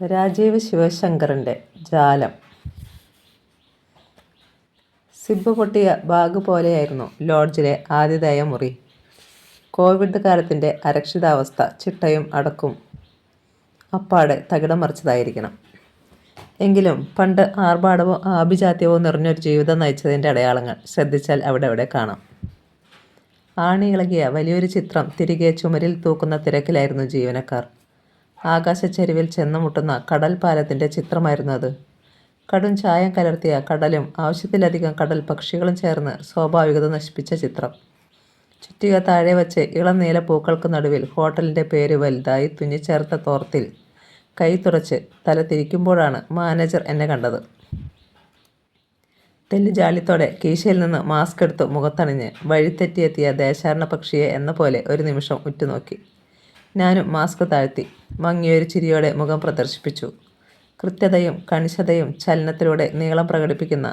Rajeev ശിവശങ്കറിൻ്റെ ജാലം. Zip പൊട്ടിയ bag പോലെയായിരുന്നു ലോഡ്ജിലെ ആതിഥേയ മുറി. കോവിഡ് കാലത്തിൻ്റെ അരക്ഷിതാവസ്ഥ ചിട്ടയും അടക്കും അപ്പാടെ തകിടം മറിച്ചതായിരിക്കണം. എങ്കിലും പണ്ട് ആർഭാടവും ആഭിജാത്യവും നിറഞ്ഞൊരു ജീവിതം നയിച്ചതിൻ്റെ അടയാളങ്ങൾ ശ്രദ്ധിച്ചാൽ അവിടെ കാണാം. ആണിയിളകിയ വലിയൊരു ചിത്രം തിരികെ ചുമരിൽ തൂക്കുന്ന തിരക്കിലായിരുന്നു ജീവനക്കാർ. ആകാശച്ചെരുവിൽ ചെന്നു മുട്ടുന്ന കടൽ പാലത്തിൻ്റെ ചിത്രമായിരുന്നു അത്. കടും ചായം കലർത്തിയ കടലും ആവശ്യത്തിലധികം കടൽ പക്ഷികളും ചേർന്ന് സ്വാഭാവികത നശിപ്പിച്ച ചിത്രം. ചുറ്റിക താഴെ വച്ച് ഇളം നീല പൂക്കൾക്ക് നടുവിൽ ഹോട്ടലിൻ്റെ പേര് വലുതായി തുന്നിച്ചേർത്ത തോർത്തിൽ കൈ തുടച്ച് തല തിരിക്കുമ്പോഴാണ് മാനേജർ എന്നെ കണ്ടത്. തെല്ലുജാള്യത്തോടെ കീശയിൽ നിന്ന് മാസ്ക് എടുത്ത് മുഖത്തണിഞ്ഞ് വഴിതെറ്റിയെത്തിയ ദേശാടന പക്ഷിയെ എന്ന പോലെ ഒരു നിമിഷം ഉറ്റുനോക്കി. ഞാനും മാസ്ക് താഴ്ത്തി മങ്ങിയൊരു ചിരിയോടെ മുഖം പ്രദർശിപ്പിച്ചു. കൃത്യതയും കണിശതയും ചലനത്തിലൂടെ നീളം പ്രകടിപ്പിക്കുന്ന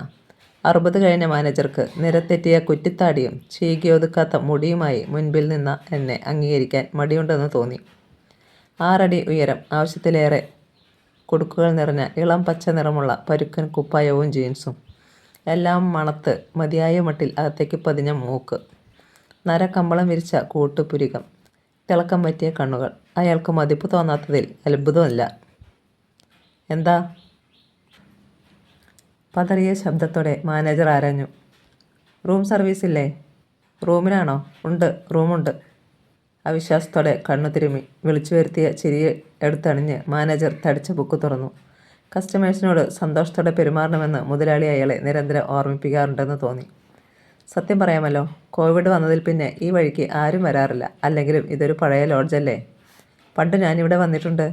60 കഴിഞ്ഞ മാനേജർക്ക് നിരത്തെറ്റിയ കുറ്റിത്താടിയും ചീകിയൊതുക്കാത്ത മുടിയുമായി മുൻപിൽ നിന്ന എന്നെ അംഗീകരിക്കാൻ മടിയുണ്ടെന്ന് തോന്നി. 6 അടി ഉയരം, ആവശ്യത്തിലേറെ കുടുക്കുകൾ നിറഞ്ഞ ഇളം പച്ച നിറമുള്ള പരുക്കൻ കുപ്പായവും ജീൻസും, എല്ലാം മണത്ത് മതിയായ മട്ടിൽ അകത്തേക്ക് പതിഞ്ഞ മൂക്ക്, നരക്കമ്പളം വിരിച്ച കൂട്ടുപുരികം, തിളക്കം പറ്റിയ കണ്ണുകൾ. അയാൾക്ക് മതിപ്പ് തോന്നാത്തതിൽ അത്ഭുതമില്ല. എന്താ? പതറിയ ശബ്ദത്തോടെ മാനേജർ ആരാഞ്ഞു. റൂം സർവീസ് ഇല്ലേ? റൂമിനാണോ? ഉണ്ട്, റൂമുണ്ട്. അവിശ്വാസത്തോടെ കണ്ണു തിരുമ്മി വിളിച്ചു വരുത്തിയ ചിരി എടുത്തണിഞ്ഞ് മാനേജർ തടിച്ച ബുക്ക് തുറന്നു. കസ്റ്റമേഴ്സിനോട് സന്തോഷത്തോടെ പെരുമാറണമെന്ന് മുതലാളി അയാളെ നിരന്തരം ഓർമ്മിപ്പിക്കാറുണ്ടെന്ന് തോന്നി. സത്യം പറയാമല്ലോ, കോവിഡ് വന്നതിൽ പിന്നെ ഈ വഴിക്ക് ആരും വരാറില്ല. അല്ലെങ്കിലും ഇതൊരു പഴയ ലോഡ്ജല്ലേ. പണ്ട് ഞാനിവിടെ വന്നിട്ടുണ്ട്.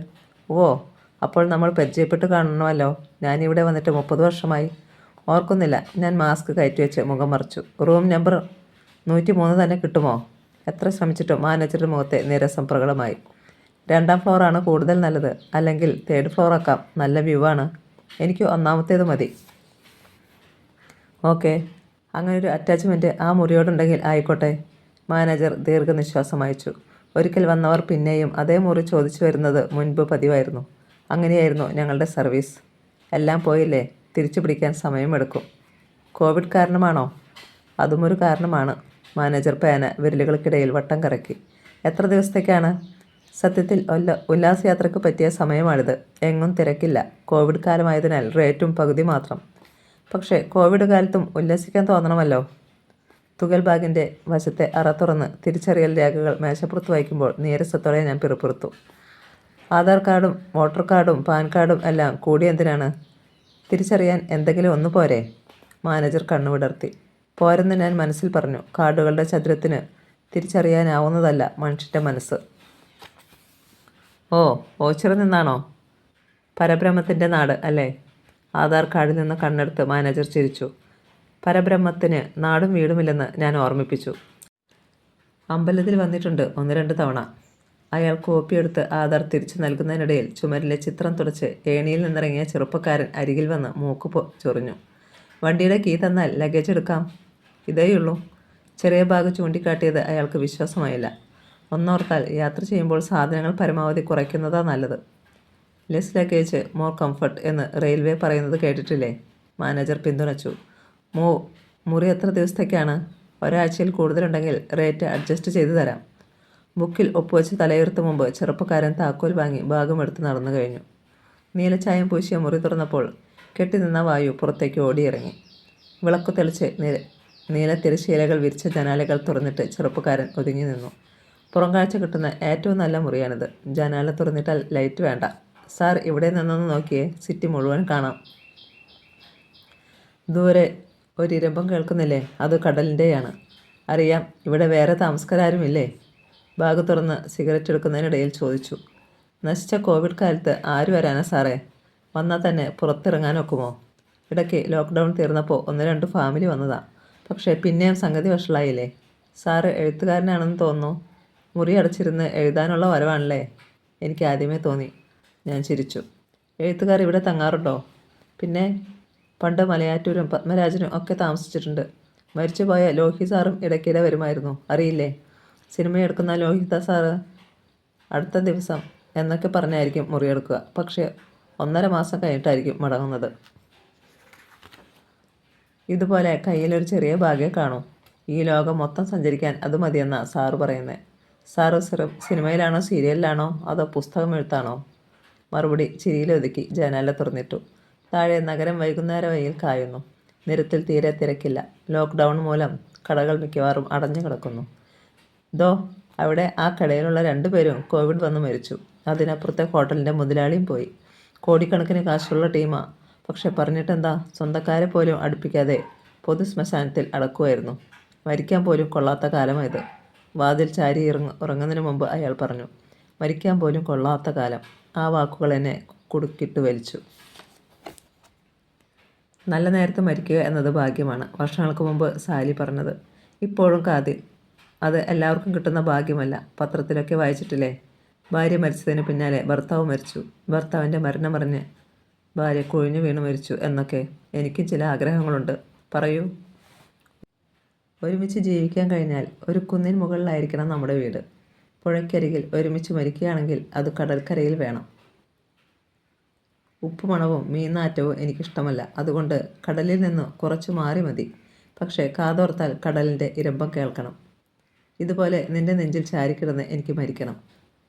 ഓ, അപ്പോൾ നമ്മൾ പരിചയപ്പെട്ട് കാണണമല്ലോ. ഞാനിവിടെ വന്നിട്ട് 30 വർഷമായി. ഓർക്കുന്നില്ല. ഞാൻ മാസ്ക് കയറ്റിവെച്ച് മുഖം മറച്ചു. റൂം നമ്പർ 103 തന്നെ കിട്ടുമോ? എത്ര ശ്രമിച്ചിട്ടും മാനേജറുടെ മുഖത്തെ നീരസം പ്രകടമായി. 2ാം ഫ്ലോറാണ് കൂടുതൽ നല്ലത്. അല്ലെങ്കിൽ 3rd ഫ്ലോർ ആക്കാം. നല്ല വ്യൂ ആണ്. എനിക്ക് 1ാമത്തേത് മതി. ഓക്കെ, അങ്ങനൊരു അറ്റാച്ച്മെൻറ്റ് ആ മുറിയോടുണ്ടെങ്കിൽ ആയിക്കോട്ടെ. മാനേജർ ദീർഘനിശ്വാസം അയച്ചു. ഒരിക്കൽ വന്നവർ പിന്നെയും അതേ മുറി ചോദിച്ചു വരുന്നത് മുൻപ് പതിവായിരുന്നു. അങ്ങനെയായിരുന്നു ഞങ്ങളുടെ സർവീസ്. എല്ലാം പോയില്ലേ, തിരിച്ചു പിടിക്കാൻ സമയമെടുക്കും. കോവിഡ് കാരണമാണോ? അതുമൊരു കാരണമാണ്. മാനേജർ പേന വിരലുകൾക്കിടയിൽ വട്ടം കറക്കി. എത്ര ദിവസത്തേക്കാണ്? സത്യത്തിൽ ഉല്ലാസയാത്രയ്ക്ക് പറ്റിയ സമയമാണിത്. എങ്ങും തിരക്കില്ല. കോവിഡ് കാലമായതിനാൽ റേറ്റും പകുതി മാത്രം. പക്ഷേ കോവിഡ് കാലത്തും ഉല്ലസിക്കാൻ തോന്നണമല്ലോ. തുകൽ ബാഗിൻ്റെ വശത്തെ അറ തുറന്ന് തിരിച്ചറിയൽ രേഖകൾ മേശപ്പുറത്ത് വയ്ക്കുമ്പോൾ നീരസത്തോടെ ഞാൻ പിറുപിറുത്തു. ആധാർ കാർഡും വോട്ടർ കാർഡും പാൻ കാർഡും എല്ലാം കൂടി എന്തിനാണ്? തിരിച്ചറിയാൻ എന്തെങ്കിലും ഒന്ന് പോരെ? മാനേജർ കണ്ണുവിടർത്തി. പോരെന്ന് ഞാൻ മനസ്സിൽ പറഞ്ഞു. കാർഡുകളുടെ ചതുരത്തിന് തിരിച്ചറിയാനാവുന്നതല്ല മനുഷ്യൻ്റെ മനസ്സ്. ഓ, ഓച്ചിറ നിന്നാണോ? പരബ്രഹ്മത്തിൻ്റെ നാട് അല്ലേ? ആധാർ കാർഡിൽ നിന്ന് കണ്ണെടുത്ത് മാനേജർ ചിരിച്ചു. പരബ്രഹ്മത്തിന് നാടും വീടുമില്ലെന്ന് ഞാൻ ഓർമ്മിപ്പിച്ചു. അമ്പലത്തിൽ വന്നിട്ടുണ്ട് 1-2 തവണ. അയാൾ കോപ്പിയെടുത്ത് ആധാർ തിരിച്ചു നൽകുന്നതിനിടയിൽ ചുമരിലെ ചിത്രം തുടച്ച് ഏണിയിൽ നിന്നിറങ്ങിയ ചെറുപ്പക്കാരൻ അരികിൽ വന്ന് മൂക്ക് ചൊറിഞ്ഞു. വണ്ടിയുടെ കീ തന്നാൽ ലഗേജ് എടുക്കാം. ഇതേയുള്ളൂ. ചെറിയ ബാഗ് ചൂണ്ടിക്കാട്ടിയത് അയാൾക്ക് വിശ്വാസമായില്ല. ഒന്നോർത്താൽ യാത്ര ചെയ്യുമ്പോൾ സാധനങ്ങൾ പരമാവധി കുറയ്ക്കുന്നതാണ് നല്ലത്. ലെസ് ലഗേജ് മോർ കംഫർട്ട് എന്ന് റെയിൽവേ പറയുന്നത് കേട്ടിട്ടില്ലേ? മാനേജർ പിന്തുണച്ചു. മുറി എത്ര ദിവസത്തേക്കാണ്? ഒരാഴ്ചയിൽ കൂടുതലുണ്ടെങ്കിൽ റേറ്റ് അഡ്ജസ്റ്റ് ചെയ്തു തരാം. ബുക്കിൽ ഒപ്പുവെച്ച് തലയുയർത്തും മുമ്പ് ചെറുപ്പക്കാരൻ താക്കോൽ വാങ്ങി ഭാഗമെടുത്ത് നടന്നു കഴിഞ്ഞു. നീലച്ചായം പൂശിയ മുറി തുറന്നപ്പോൾ കെട്ടിനിന്ന വായു പുറത്തേക്ക് ഓടിയിറങ്ങി. വിളക്കു തെളിച്ച് നീല തിരശ്ശീലകൾ വിരിച്ച ജനാലകൾ തുറന്നിട്ട് ചെറുപ്പക്കാരൻ ഒതുങ്ങി നിന്നു. പുറംകാഴ്ച കിട്ടുന്ന ഏറ്റവും നല്ല മുറിയാണിത്. ജനാല തുറന്നിട്ടാൽ ലൈറ്റ് വേണ്ട. സാർ, ഇവിടെ നിന്നൊന്ന് നോക്കിയേ. സിറ്റി മുഴുവൻ കാണാം. ദൂരെ ഒരിരമ്പം കേൾക്കുന്നില്ലേ? അത് കടലിൻ്റെയാണ്. അറിയാം. ഇവിടെ വേറെ താമസക്കാരുമില്ലേ? ബാഗ് തുറന്ന് സിഗരറ്റ് എടുക്കുന്നതിനിടയിൽ ചോദിച്ചു. നശിച്ച കോവിഡ് കാലത്ത് ആര് വരാനാ സാറേ? വന്നാൽ തന്നെ പുറത്തിറങ്ങാൻ ഒക്കുമോ? ഇടയ്ക്ക് ലോക്ക്ഡൗൺ തീർന്നപ്പോൾ 1-2 ഫാമിലി വന്നതാ. പക്ഷേ പിന്നെയും സംഗതി വഷളായില്ലേ? സാറ് എഴുത്തുകാരനാണെന്ന് തോന്നുന്നു. മുറി അടച്ചിരുന്ന് എഴുതാനുള്ള വരവാണല്ലേ? എനിക്ക് ആദ്യമേ തോന്നി. ഞാൻ ചിരിച്ചു. എഴുത്തുകാർ ഇവിടെ തങ്ങാറുണ്ടോ? പിന്നെ, പണ്ട് മലയാറ്റൂരും പത്മരാജനും ഒക്കെ താമസിച്ചിട്ടുണ്ട്. മരിച്ചുപോയ ലോഹി സാറും ഇടയ്ക്കിടെ വരുമായിരുന്നു. അറിയില്ലേ? സിനിമയെടുക്കുന്ന ലോഹിത സാറ് അടുത്ത ദിവസം എന്നൊക്കെ പറഞ്ഞായിരിക്കും മുറിയെടുക്കുക. പക്ഷേ 1.5 മാസം കഴിഞ്ഞിട്ടായിരിക്കും മടങ്ങുന്നത്. ഇതുപോലെ കയ്യിലൊരു ചെറിയ ബാഗേ കാണൂ. ഈ ലോകം മൊത്തം സഞ്ചരിക്കാൻ അത് മതിയെന്നാ സാറ് പറയുന്നത്. സാറ് സിനിമയിലാണോ സീരിയലിലാണോ അതോ പുസ്തകം എഴുത്താണോ? മറുപടി ചിരിയിലൊതുക്കി ജനാല തുറന്നിട്ടു. താഴെ നഗരം വൈകുന്നേര വെയിൽ കായുന്നു. നിരത്തിൽ തീരെ തിരക്കില്ല. ലോക്ക്ഡൗൺ മൂലം കടകൾ മിക്കവാറും അടഞ്ഞു കിടക്കുന്നു. ദോ അവിടെ ആ കടയിലുള്ള 2 പേരും കോവിഡ് വന്ന് മരിച്ചു. അതിനപ്പുറത്തെ ഹോട്ടലിൻ്റെ മുതലാളിയും പോയി. കോടിക്കണക്കിന് കാശുള്ള ടീമാ. പക്ഷെ പറഞ്ഞിട്ടെന്താ, സ്വന്തക്കാരെ പോലും അടുപ്പിക്കാതെ പൊതു ശ്മശാനത്തിൽ അടക്കുമായിരുന്നു. മരിക്കാൻ പോലും കൊള്ളാത്ത കാലമായത്. വാതിൽ ചാരി ഉറങ്ങുന്നതിന് മുമ്പ് അയാൾ പറഞ്ഞു. മരിക്കാൻ പോലും കൊള്ളാത്ത കാലം. ആ വാക്കുകൾ എന്നെ കുടുക്കിട്ട് വലിച്ചു. നല്ല നേരത്ത് മരിക്കുക എന്നത് ഭാഗ്യമാണ്, വർഷങ്ങൾക്ക് മുമ്പ് സാലി പറഞ്ഞത് ഇപ്പോഴും കാതിൽ. അത് എല്ലാവർക്കും കിട്ടുന്ന ഭാഗ്യമല്ല. പത്രത്തിലൊക്കെ വായിച്ചിട്ടില്ലേ, ഭാര്യ മരിച്ചതിന് പിന്നാലെ ഭർത്താവ് മരിച്ചു, ഭർത്താവിൻ്റെ മരണമറിഞ്ഞ് ഭാര്യ കുഴിഞ്ഞു വീണ് മരിച്ചു എന്നൊക്കെ. എനിക്കും ചില ആഗ്രഹങ്ങളുണ്ട്. പറയൂ. ഒരുമിച്ച് ജീവിക്കാൻ കഴിഞ്ഞാൽ ഒരു കുന്നിൻ മുകളിലായിരിക്കണം നമ്മുടെ വീട്. പുഴയ്ക്കരികിൽ ഒരുമിച്ച് മരിക്കുകയാണെങ്കിൽ അത് കടൽക്കരയിൽ വേണം. ഉപ്പുമണവും മീൻനാറ്റവും എനിക്കിഷ്ടമല്ല. അതുകൊണ്ട് കടലിൽ നിന്ന് കുറച്ചു മാറി മതി. പക്ഷേ കാതോർത്താൽ കടലിൻ്റെ ഇരമ്പം കേൾക്കണം. ഇതുപോലെ നിന്റെ നെഞ്ചിൽ ചാരിക്കിടന്ന് എനിക്ക് മരിക്കണം.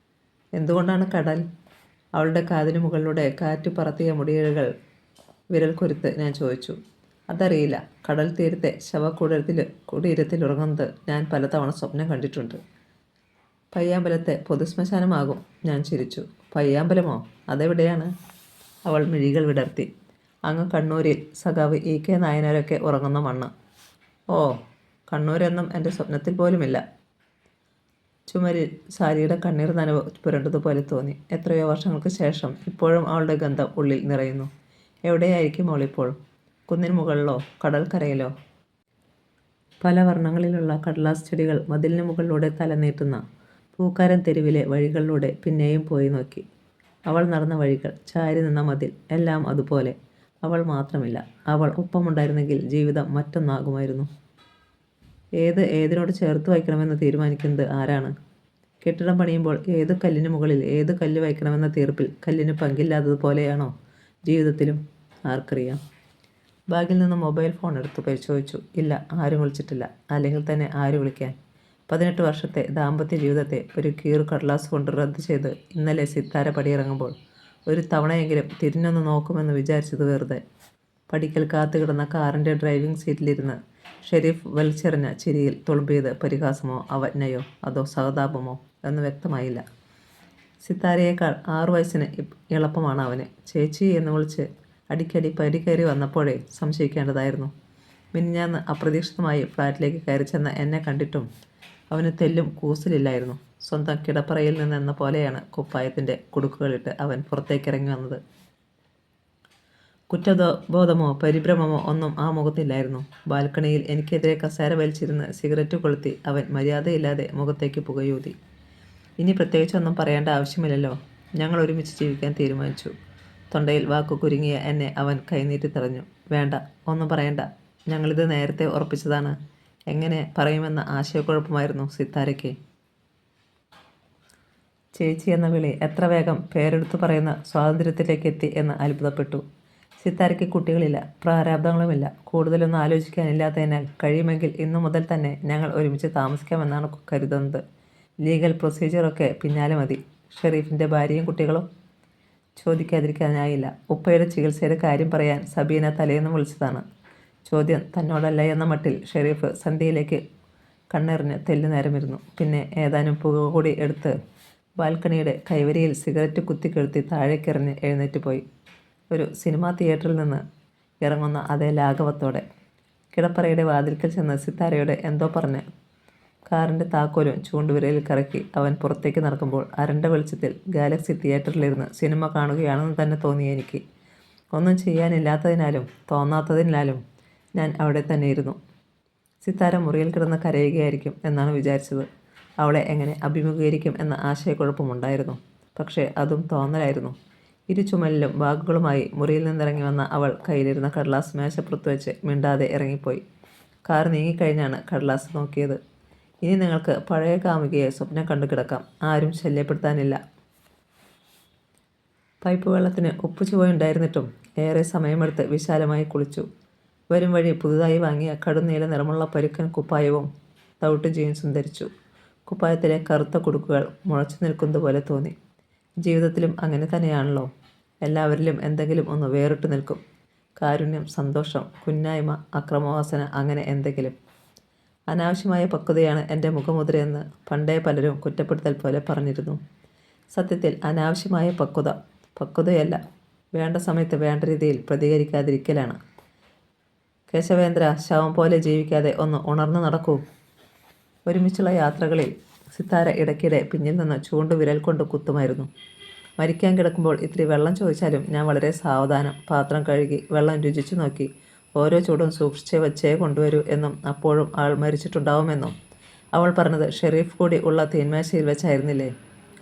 എന്തുകൊണ്ടാണ് കടൽ? അവളുടെ കാതിനു മുകളിലൂടെ കാറ്റു പറത്തിയ മുടിയിഴകൾ വിരൽ കൊരുത്ത് ഞാൻ ചോദിച്ചു. അതറിയില്ല. കടൽ തീരത്തെ കുടീരത്തിൽ ഉറങ്ങുന്നത് ഞാൻ പലതവണ സ്വപ്നം കണ്ടിട്ടുണ്ട്. പയ്യാമ്പലത്തെ പൊതുശ്മശാനമാകും. ഞാൻ ചിരിച്ചു. പയ്യാമ്പലമോ? അതെവിടെയാണ്? അവൾ മിഴികൾ വിടർത്തി. അങ്ങ് കണ്ണൂരിൽ സഖാവ് EK നായനാരൊക്കെ ഉറങ്ങുന്ന മണ്ണ്. ഓ, കണ്ണൂരെന്നും എൻ്റെ സ്വപ്നത്തിൽ പോലുമില്ല. ചുമരിൽ സാരിയുടെ കണ്ണീർ നനവ് പുരണ്ടതുപോലെ തോന്നി. എത്രയോ വർഷങ്ങൾക്ക് ശേഷം ഇപ്പോഴും അവളുടെ ഗന്ധം ഉള്ളിൽ നിറയുന്നു. എവിടെയായിരിക്കും അവളിപ്പോൾ? കുന്നിൻ മുകളിലോ കടൽക്കരയിലോ? പല വർണ്ണങ്ങളിലുള്ള കടലാസ് ചെടികൾ മതിലിന് മുകളിലൂടെ തലനീട്ടുന്ന പൂക്കാരൻ തെരുവിലെ വഴികളിലൂടെ പിന്നെയും പോയി നോക്കി. അവൾ നടന്ന വഴികൾ, ചാരി നിന്ന മതിൽ, എല്ലാം അതുപോലെ. അവൾ മാത്രമില്ല. അവൾ ഒപ്പമുണ്ടായിരുന്നെങ്കിൽ ജീവിതം മറ്റൊന്നാകുമായിരുന്നു. ഏതിനോട് ചേർത്ത് വയ്ക്കണമെന്ന് തീരുമാനിക്കുന്നത് ആരാണ്? കെട്ടിടം പണിയുമ്പോൾ ഏത് കല്ലിന് മുകളിൽ ഏത് കല്ല് വയ്ക്കണമെന്ന തീർപ്പിൽ കല്ലിന് പങ്കില്ലാത്തതുപോലെയാണോ ജീവിതത്തിലും? ആർക്കറിയാം. ബാഗിൽ നിന്ന് മൊബൈൽ ഫോൺ എടുത്ത് പരിശോധിച്ചു. ഇല്ല, ആരും വിളിച്ചിട്ടില്ല. അല്ലെങ്കിൽ തന്നെ ആര് വിളിക്കാൻ? 18 വർഷത്തെ ദാമ്പത്യ ജീവിതത്തെ ഒരു കീറു കടലാസ് കൊണ്ട് റദ്ദ് ചെയ്ത് ഇന്നലെ സിത്താര പടിയിറങ്ങുമ്പോൾ ഒരു തവണയെങ്കിലും തിരിഞ്ഞൊന്ന് നോക്കുമെന്ന് വിചാരിച്ചത് വെറുതെ. പടിക്കൽ കാത്തുകിടന്ന കാറിൻ്റെ ഡ്രൈവിംഗ് സീറ്റിലിരുന്ന് ഷെരീഫ് വലിച്ചെറിഞ്ഞ ചിരിയിൽ തുളുമ്പിയത് പരിഹാസമോ അവജ്ഞയോ അതോ സഹതാപമോ എന്ന് വ്യക്തമായില്ല. സിത്താരയേക്കാൾ 6 വയസ്സിന് എളുപ്പമാണ് അവന്. ചേച്ചി എന്ന് വിളിച്ച് അടിക്കടി പടി കയറി വന്നപ്പോഴേ സംശയിക്കേണ്ടതായിരുന്നു. മിനിഞ്ഞാന്ന് അപ്രതീക്ഷിതമായി ഫ്ലാറ്റിലേക്ക് കയറി ചെന്ന എന്നെ കണ്ടിട്ടും അവന് തെല്ലും കൂസലില്ലായിരുന്നു. സ്വന്തം കിടപ്പറയിൽ നിന്നെന്ന പോലെയാണ് കുപ്പായത്തിൻ്റെ കുടുക്കുകളിട്ട് അവൻ പുറത്തേക്കിറങ്ങി വന്നത്. കുറ്റബോധമോ പരിഭ്രമമോ ഒന്നും ആ മുഖത്തില്ലായിരുന്നു. ബാൽക്കണിയിൽ എനിക്കെതിരെ കസേര വലിച്ചിരുന്ന് സിഗരറ്റ് കൊളുത്തി അവൻ മര്യാദയില്ലാതെ മുഖത്തേക്ക് പുകയൂതി. ഇനി പ്രത്യേകിച്ചൊന്നും പറയേണ്ട ആവശ്യമില്ലല്ലോ. ഞങ്ങൾ ഒരുമിച്ച് ജീവിക്കാൻ തീരുമാനിച്ചു. തൊണ്ടയിൽ വാക്കു കുരുങ്ങിയ എന്നെ അവൻ കൈനീട്ടി തടഞ്ഞു. വേണ്ട, ഒന്നും പറയണ്ട. ഞങ്ങളിത് നേരത്തെ ഉറപ്പിച്ചതാണ്. എങ്ങനെ പറയുമെന്ന ആശയക്കുഴപ്പമായിരുന്നു സിത്താരയ്ക്ക്. ചേച്ചി എന്ന വിളി എത്ര വേഗം പേരെടുത്തു പറയുന്ന സ്വാതന്ത്ര്യത്തിലേക്ക് എത്തി എന്ന് അത്ഭുതപ്പെട്ടു. സിത്താരയ്ക്ക് കുട്ടികളില്ല, പ്രാരാബ്ദങ്ങളുമില്ല, കൂടുതലൊന്നും ആലോചിക്കാനില്ലാത്തതിനാൽ കഴിയുമെങ്കിൽ ഇന്നു മുതൽ തന്നെ ഞങ്ങൾ ഒരുമിച്ച് താമസിക്കാമെന്നാണ് കരുതുന്നത്. ലീഗൽ പ്രൊസീജിയറൊക്കെ പിന്നാലെ മതി. ഷെരീഫിൻ്റെ ഭാര്യയും കുട്ടികളും? ചോദിക്കാതിരിക്കാനായില്ല. ഉപ്പയുടെ ചികിത്സയുടെ കാര്യം പറയാൻ സബീന തലേന്ന് വിളിച്ചതാണ്. ചോദ്യം തന്നോടല്ല എന്ന മട്ടിൽ ഷെരീഫ് സന്ധ്യയിലേക്ക് കണ്ണെറിഞ്ഞ് തെല്ലു നേരമിരുന്നു. പിന്നെ ഏതാനും പുക കൂടി എടുത്ത് ബാൽക്കണിയുടെ കൈവരിയിൽ സിഗരറ്റ് കുത്തിക്കെഴുത്തി താഴേക്കെറിഞ്ഞ് എഴുന്നേറ്റ് പോയി. ഒരു സിനിമാ തിയേറ്ററിൽ നിന്ന് ഇറങ്ങുന്ന അതേ ലാഘവത്തോടെ. കിടപ്പറയുടെ വാതിൽക്കൽ ചെന്ന് സിത്താരയോട് എന്തോ പറഞ്ഞ് കാറിൻ്റെ താക്കോലും ചൂണ്ടുവിരലിൽ കറക്കി അവൻ പുറത്തേക്ക് നടക്കുമ്പോൾ അരണ്ട വെളിച്ചത്തിൽ ഗാലക്സി തിയേറ്ററിലിരുന്ന് സിനിമ കാണുകയാണെന്ന് തന്നെ തോന്നി എനിക്ക്. ഒന്നും ചെയ്യാനില്ലാത്തതിനാലും തോന്നാത്തതിനാലും ഞാൻ അവിടെ തന്നെ ഇരുന്നു. സിത്താര മുറിയിൽ കിടന്ന് കരയുകയായിരിക്കും എന്നാണ് വിചാരിച്ചത്. അവളെ എങ്ങനെ അഭിമുഖീകരിക്കും എന്ന ആശയക്കുഴപ്പമുണ്ടായിരുന്നു. പക്ഷേ അതും തോന്നലായിരുന്നു. ഇരു ചുമലിലും ബാഗുകളുമായി മുറിയിൽ നിന്നിറങ്ങി വന്ന അവൾ കയ്യിലിരുന്ന കടലാസ് മേശപ്പുറത്ത് വെച്ച് മിണ്ടാതെ ഇറങ്ങിപ്പോയി. കാർ നീങ്ങിക്കഴിഞ്ഞാണ് കടലാസ് നോക്കിയത്. ഇനി നിങ്ങൾക്ക് പഴയ കാമുകിയെ സ്വപ്നം കണ്ടു കിടക്കാം. ആരും ശല്യപ്പെടുത്താനില്ല. പൈപ്പ് വെള്ളത്തിന് ഉപ്പ് ചുവയുണ്ടായിരുന്നിട്ടും ഏറെ സമയമെടുത്ത് വിശാലമായി കുളിച്ചു. വരും വഴി പുതുതായി വാങ്ങിയ കടുനീല നിറമുള്ള പരുക്കൻ കുപ്പായവും തവിട്ട് ജീൻസും ധരിച്ചു. കുപ്പായത്തിലെ കറുത്ത കുടുക്കുകൾ മുളച്ചു നിൽക്കുന്നത് പോലെ തോന്നി. ജീവിതത്തിലും അങ്ങനെ തന്നെയാണല്ലോ. എല്ലാവരിലും എന്തെങ്കിലും ഒന്ന് വേറിട്ട് നിൽക്കും. കാരുണ്യം, സന്തോഷം, കുന്നായ്മ, അക്രമവാസന, അങ്ങനെ എന്തെങ്കിലും. അനാവശ്യമായ പക്വതയാണ് എൻ്റെ മുഖമുദ്രയെന്ന് പണ്ടേ പലരും കുറ്റപ്പെടുത്തൽ പോലെ പറഞ്ഞിരുന്നു. സത്യത്തിൽ അനാവശ്യമായ പക്വതയല്ല, വേണ്ട സമയത്ത് വേണ്ട രീതിയിൽ പ്രതികരിക്കാതിരിക്കലാണ്. കേശവേന്ദ്ര, ശവം പോലെ ജീവിക്കാതെ ഒന്ന് ഉണർന്നു നടക്കൂ. ഒരുമിച്ചുള്ള യാത്രകളിൽ സിത്താര ഇടയ്ക്കിടെ പിന്നിൽ നിന്ന് ചൂണ്ടുവിരൽ കൊണ്ട് കുത്തുമായിരുന്നു. മരിക്കാൻ കിടക്കുമ്പോൾ ഇത്തിരി വെള്ളം ചോദിച്ചാലും ഞാൻ വളരെ സാവധാനം പാത്രം കഴുകി വെള്ളം രുചിച്ചു നോക്കി ഓരോ ചൂടും സൂക്ഷിച്ചേ വച്ചേ കൊണ്ടുവരൂ എന്നും അപ്പോഴും ആൾ മരിച്ചിട്ടുണ്ടാവുമെന്നും അവൾ പറഞ്ഞത് ഷെരീഫ് കൂടി ഉള്ള തീന്മേശയിൽ വെച്ചായിരുന്നില്ലേ?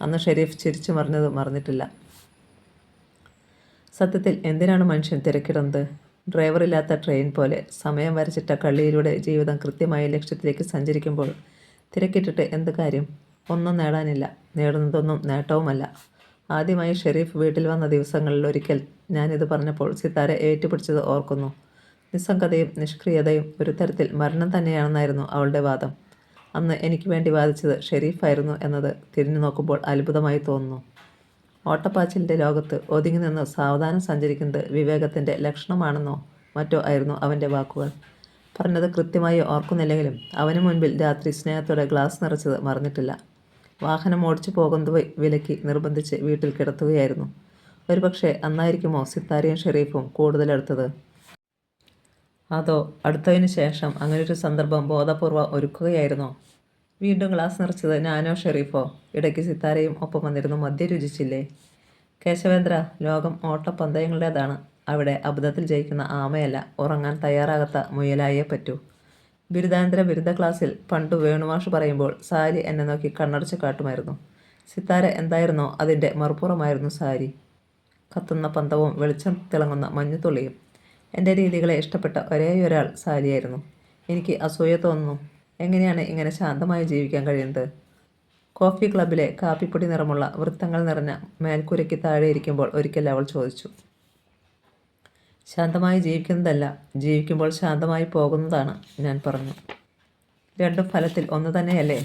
അന്ന് ഷെരീഫ് ചിരിച്ചു മറിഞ്ഞത് മറന്നിട്ടില്ല. സത്യത്തിൽ എന്തിനാണ് മനുഷ്യൻ തിരക്കിടുന്നത്? ഡ്രൈവറില്ലാത്ത ട്രെയിൻ പോലെ സമയം വരച്ചിട്ട കള്ളിയിലൂടെ ജീവിതം കൃത്യമായ ലക്ഷ്യത്തിലേക്ക് സഞ്ചരിക്കുമ്പോൾ തിരക്കിട്ടിട്ട് എന്ത് കാര്യം? ഒന്നും നേടാനില്ല. നേടുന്നതൊന്നും നേട്ടവുമല്ല. ആദ്യമായി ഷെരീഫ് വീട്ടിൽ വന്ന ദിവസങ്ങളിൽ ഒരിക്കൽ ഞാനിത് പറഞ്ഞപ്പോൾ സിത്താര ഏറ്റുപിടിച്ചത് ഓർക്കുന്നു. നിസ്സംഗതയും നിഷ്ക്രിയതയും ഒരു തരത്തിൽ മരണം തന്നെയാണെന്നായിരുന്നു അവളുടെ വാദം. അന്ന് എനിക്ക് വേണ്ടി വാദിച്ചത് ഷെരീഫായിരുന്നു എന്നത് തിരിഞ്ഞു നോക്കുമ്പോൾ അത്ഭുതമായി തോന്നുന്നു. ഓട്ടപ്പാച്ചിലിൻ്റെ ലോകത്ത് ഒതുങ്ങി നിന്ന് സാവധാനം സഞ്ചരിക്കുന്നത് വിവേകത്തിൻ്റെ ലക്ഷണമാണെന്നോ മറ്റോ ആയിരുന്നു അവൻ്റെ വാക്കുകൾ. പറഞ്ഞത് കൃത്യമായി ഓർക്കുന്നില്ലെങ്കിലും അവന് മുൻപിൽ രാത്രി സ്നേഹത്തോടെ ഗ്ലാസ് നിറച്ചത് മറന്നിട്ടില്ല. വാഹനം ഓടിച്ചു പോകുന്നത് വിലക്കി നിർബന്ധിച്ച് വീട്ടിൽ കിടത്തുകയായിരുന്നു. ഒരുപക്ഷെ അന്നായിരിക്കുമോ സിത്താരയും ഷെരീഫും കൂടുതലെടുത്തത്? അതോ അടുത്തതിനു ശേഷം അങ്ങനൊരു സന്ദർഭം ബോധപൂർവ്വം ഒരുക്കുകയായിരുന്നോ? വീണ്ടും ഗ്ലാസ് നിറച്ചത് ഞാനോ ഷെരീഫോ? ഇടയ്ക്ക് സിത്താരയും ഒപ്പം വന്നിരുന്നു. മദ്യം രുചിച്ചില്ലേ? കേശവേന്ദ്ര, ലോകം ഓട്ടപ്പന്തയങ്ങളുടേതാണ്. അവിടെ അബദ്ധത്തിൽ ജയിക്കുന്ന ആമയല്ല, ഉറങ്ങാൻ തയ്യാറാകാത്ത മുയലായേ പറ്റൂ. ബിരുദാനന്തര ബിരുദ ക്ലാസ്സിൽ പണ്ടു വേണുമാഷ് പറയുമ്പോൾ സാരി എന്നെ നോക്കി കണ്ണടച്ച് കാട്ടുമായിരുന്നു. സിത്താര എന്തായിരുന്നോ അതിൻ്റെ മറുപുറമായിരുന്നു സാരി. കത്തുന്ന പന്തവും വെളിച്ചം തിളങ്ങുന്ന മഞ്ഞുതുള്ളിയും. എൻ്റെ രീതികളെ ഇഷ്ടപ്പെട്ട ഒരേയൊരാൾ സാരിയായിരുന്നു. എനിക്ക് അസൂയ തോന്നുന്നു. എങ്ങനെയാണ് ഇങ്ങനെ ശാന്തമായി ജീവിക്കാൻ കഴിയുന്നത്? കോഫി ക്ലബിലെ കാപ്പിപ്പൊടി നിറമുള്ള വൃത്തങ്ങൾ നിറഞ്ഞ മേൽക്കൂരയ്ക്ക് താഴെ ഇരിക്കുമ്പോൾ ഒരിക്കൽ അവൾ ചോദിച്ചു. ശാന്തമായി ജീവിക്കുന്നതല്ല, ജീവിക്കുമ്പോൾ ശാന്തമായി പോകുന്നതാണ്, ഞാൻ പറഞ്ഞു. രണ്ടും ഫലത്തിൽ ഒന്ന് തന്നെയല്ലേ?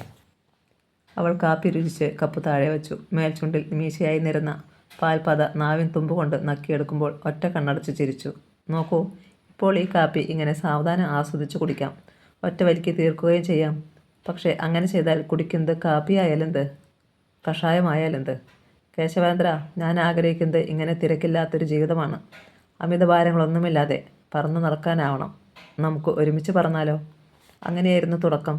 അവൾ കാപ്പി രുചിച്ച് കപ്പ് താഴെ വച്ചു. മേൽചുണ്ടിൽ മീശയായി നിരന്ന പാൽപത നാവിൻ തുമ്പുകൊണ്ട് നക്കിയെടുക്കുമ്പോൾ ഒറ്റ കണ്ണടച്ച് ചിരിച്ചു. നോക്കൂ, ഇപ്പോൾ ഈ കാപ്പി ഇങ്ങനെ സാവധാനം ആസ്വദിച്ച് കുടിക്കാം. ഒറ്റ വലിക്ക് തീർക്കുകയും ചെയ്യാം. പക്ഷേ അങ്ങനെ ചെയ്താൽ കുടിക്കുന്നത് കാപ്പിയായാലെന്ത്, കഷായമായാലെന്ത്? കേശവേന്ദ്ര, ഞാൻ ആഗ്രഹിക്കുന്നത് ഇങ്ങനെ തിരക്കില്ലാത്തൊരു ജീവിതമാണ്. അമിതഭാരങ്ങളൊന്നുമില്ലാതെ പറന്നു നടക്കാനാവണം. നമുക്ക് ഒരുമിച്ച് പറന്നാലോ? അങ്ങനെയായിരുന്നു തുടക്കം,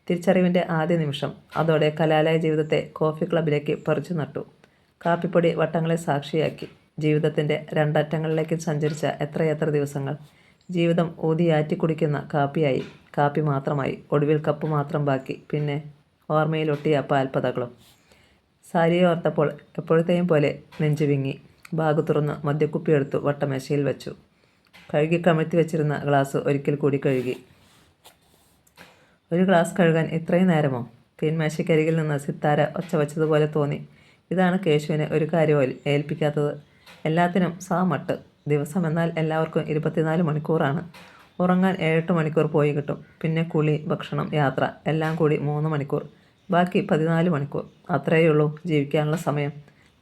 തിരിച്ചറിവിൻ്റെ ആദ്യ നിമിഷം. അതോടെ കലാലയ ജീവിതത്തെ കോഫി ക്ലബിലേക്ക് പറിച്ചു നട്ടു. കാപ്പിപ്പൊടി വട്ടങ്ങളെ സാക്ഷിയാക്കി. ജീവിതത്തിൻ്റെ രണ്ടറ്റങ്ങളിലേക്ക് സഞ്ചരിച്ച എത്രയെത്ര ദിവസങ്ങൾ. ജീവിതം ഊതിയാറ്റി കുടിക്കുന്ന കാപ്പിയായി, കാപ്പി മാത്രമായി. ഒടുവിൽ കപ്പ് മാത്രം ബാക്കി. പിന്നെ ഓർമ്മയിലൊട്ടിയ പാൽപ്പതകളും. സാരിയെ ഓർത്തപ്പോൾ എപ്പോഴത്തെയും പോലെ നെഞ്ചു വിങ്ങി. ബാഗ് തുറന്ന് മദ്യക്കുപ്പി എടുത്തു വട്ടമേശയിൽ വെച്ചു. കഴുകി കമിഴ്ത്തി വെച്ചിരുന്ന ഗ്ലാസ് ഒരിക്കൽ കൂടി കഴുകി. ഒരു ഗ്ലാസ് കഴുകാൻ ഇത്രയും നേരമോ? തീന്മേശയ്ക്കരികിൽ നിന്ന് സിത്താര ഒച്ച വച്ചതുപോലെ തോന്നി. ഇതാണ് കേശുവിനെ ഒരു കാര്യവും ഏൽപ്പിക്കാത്തത്. എല്ലാത്തിനും സാമട്ട്. ദിവസം എന്നാൽ എല്ലാവർക്കും 24 മണിക്കൂറാണ്. ഉറങ്ങാൻ 7-8 മണിക്കൂർ പോയി കിട്ടും. പിന്നെ കുളി, ഭക്ഷണം, യാത്ര എല്ലാം കൂടി 3 മണിക്കൂർ. ബാക്കി 14 മണിക്കൂർ. അത്രയേ ജീവിക്കാനുള്ള സമയം.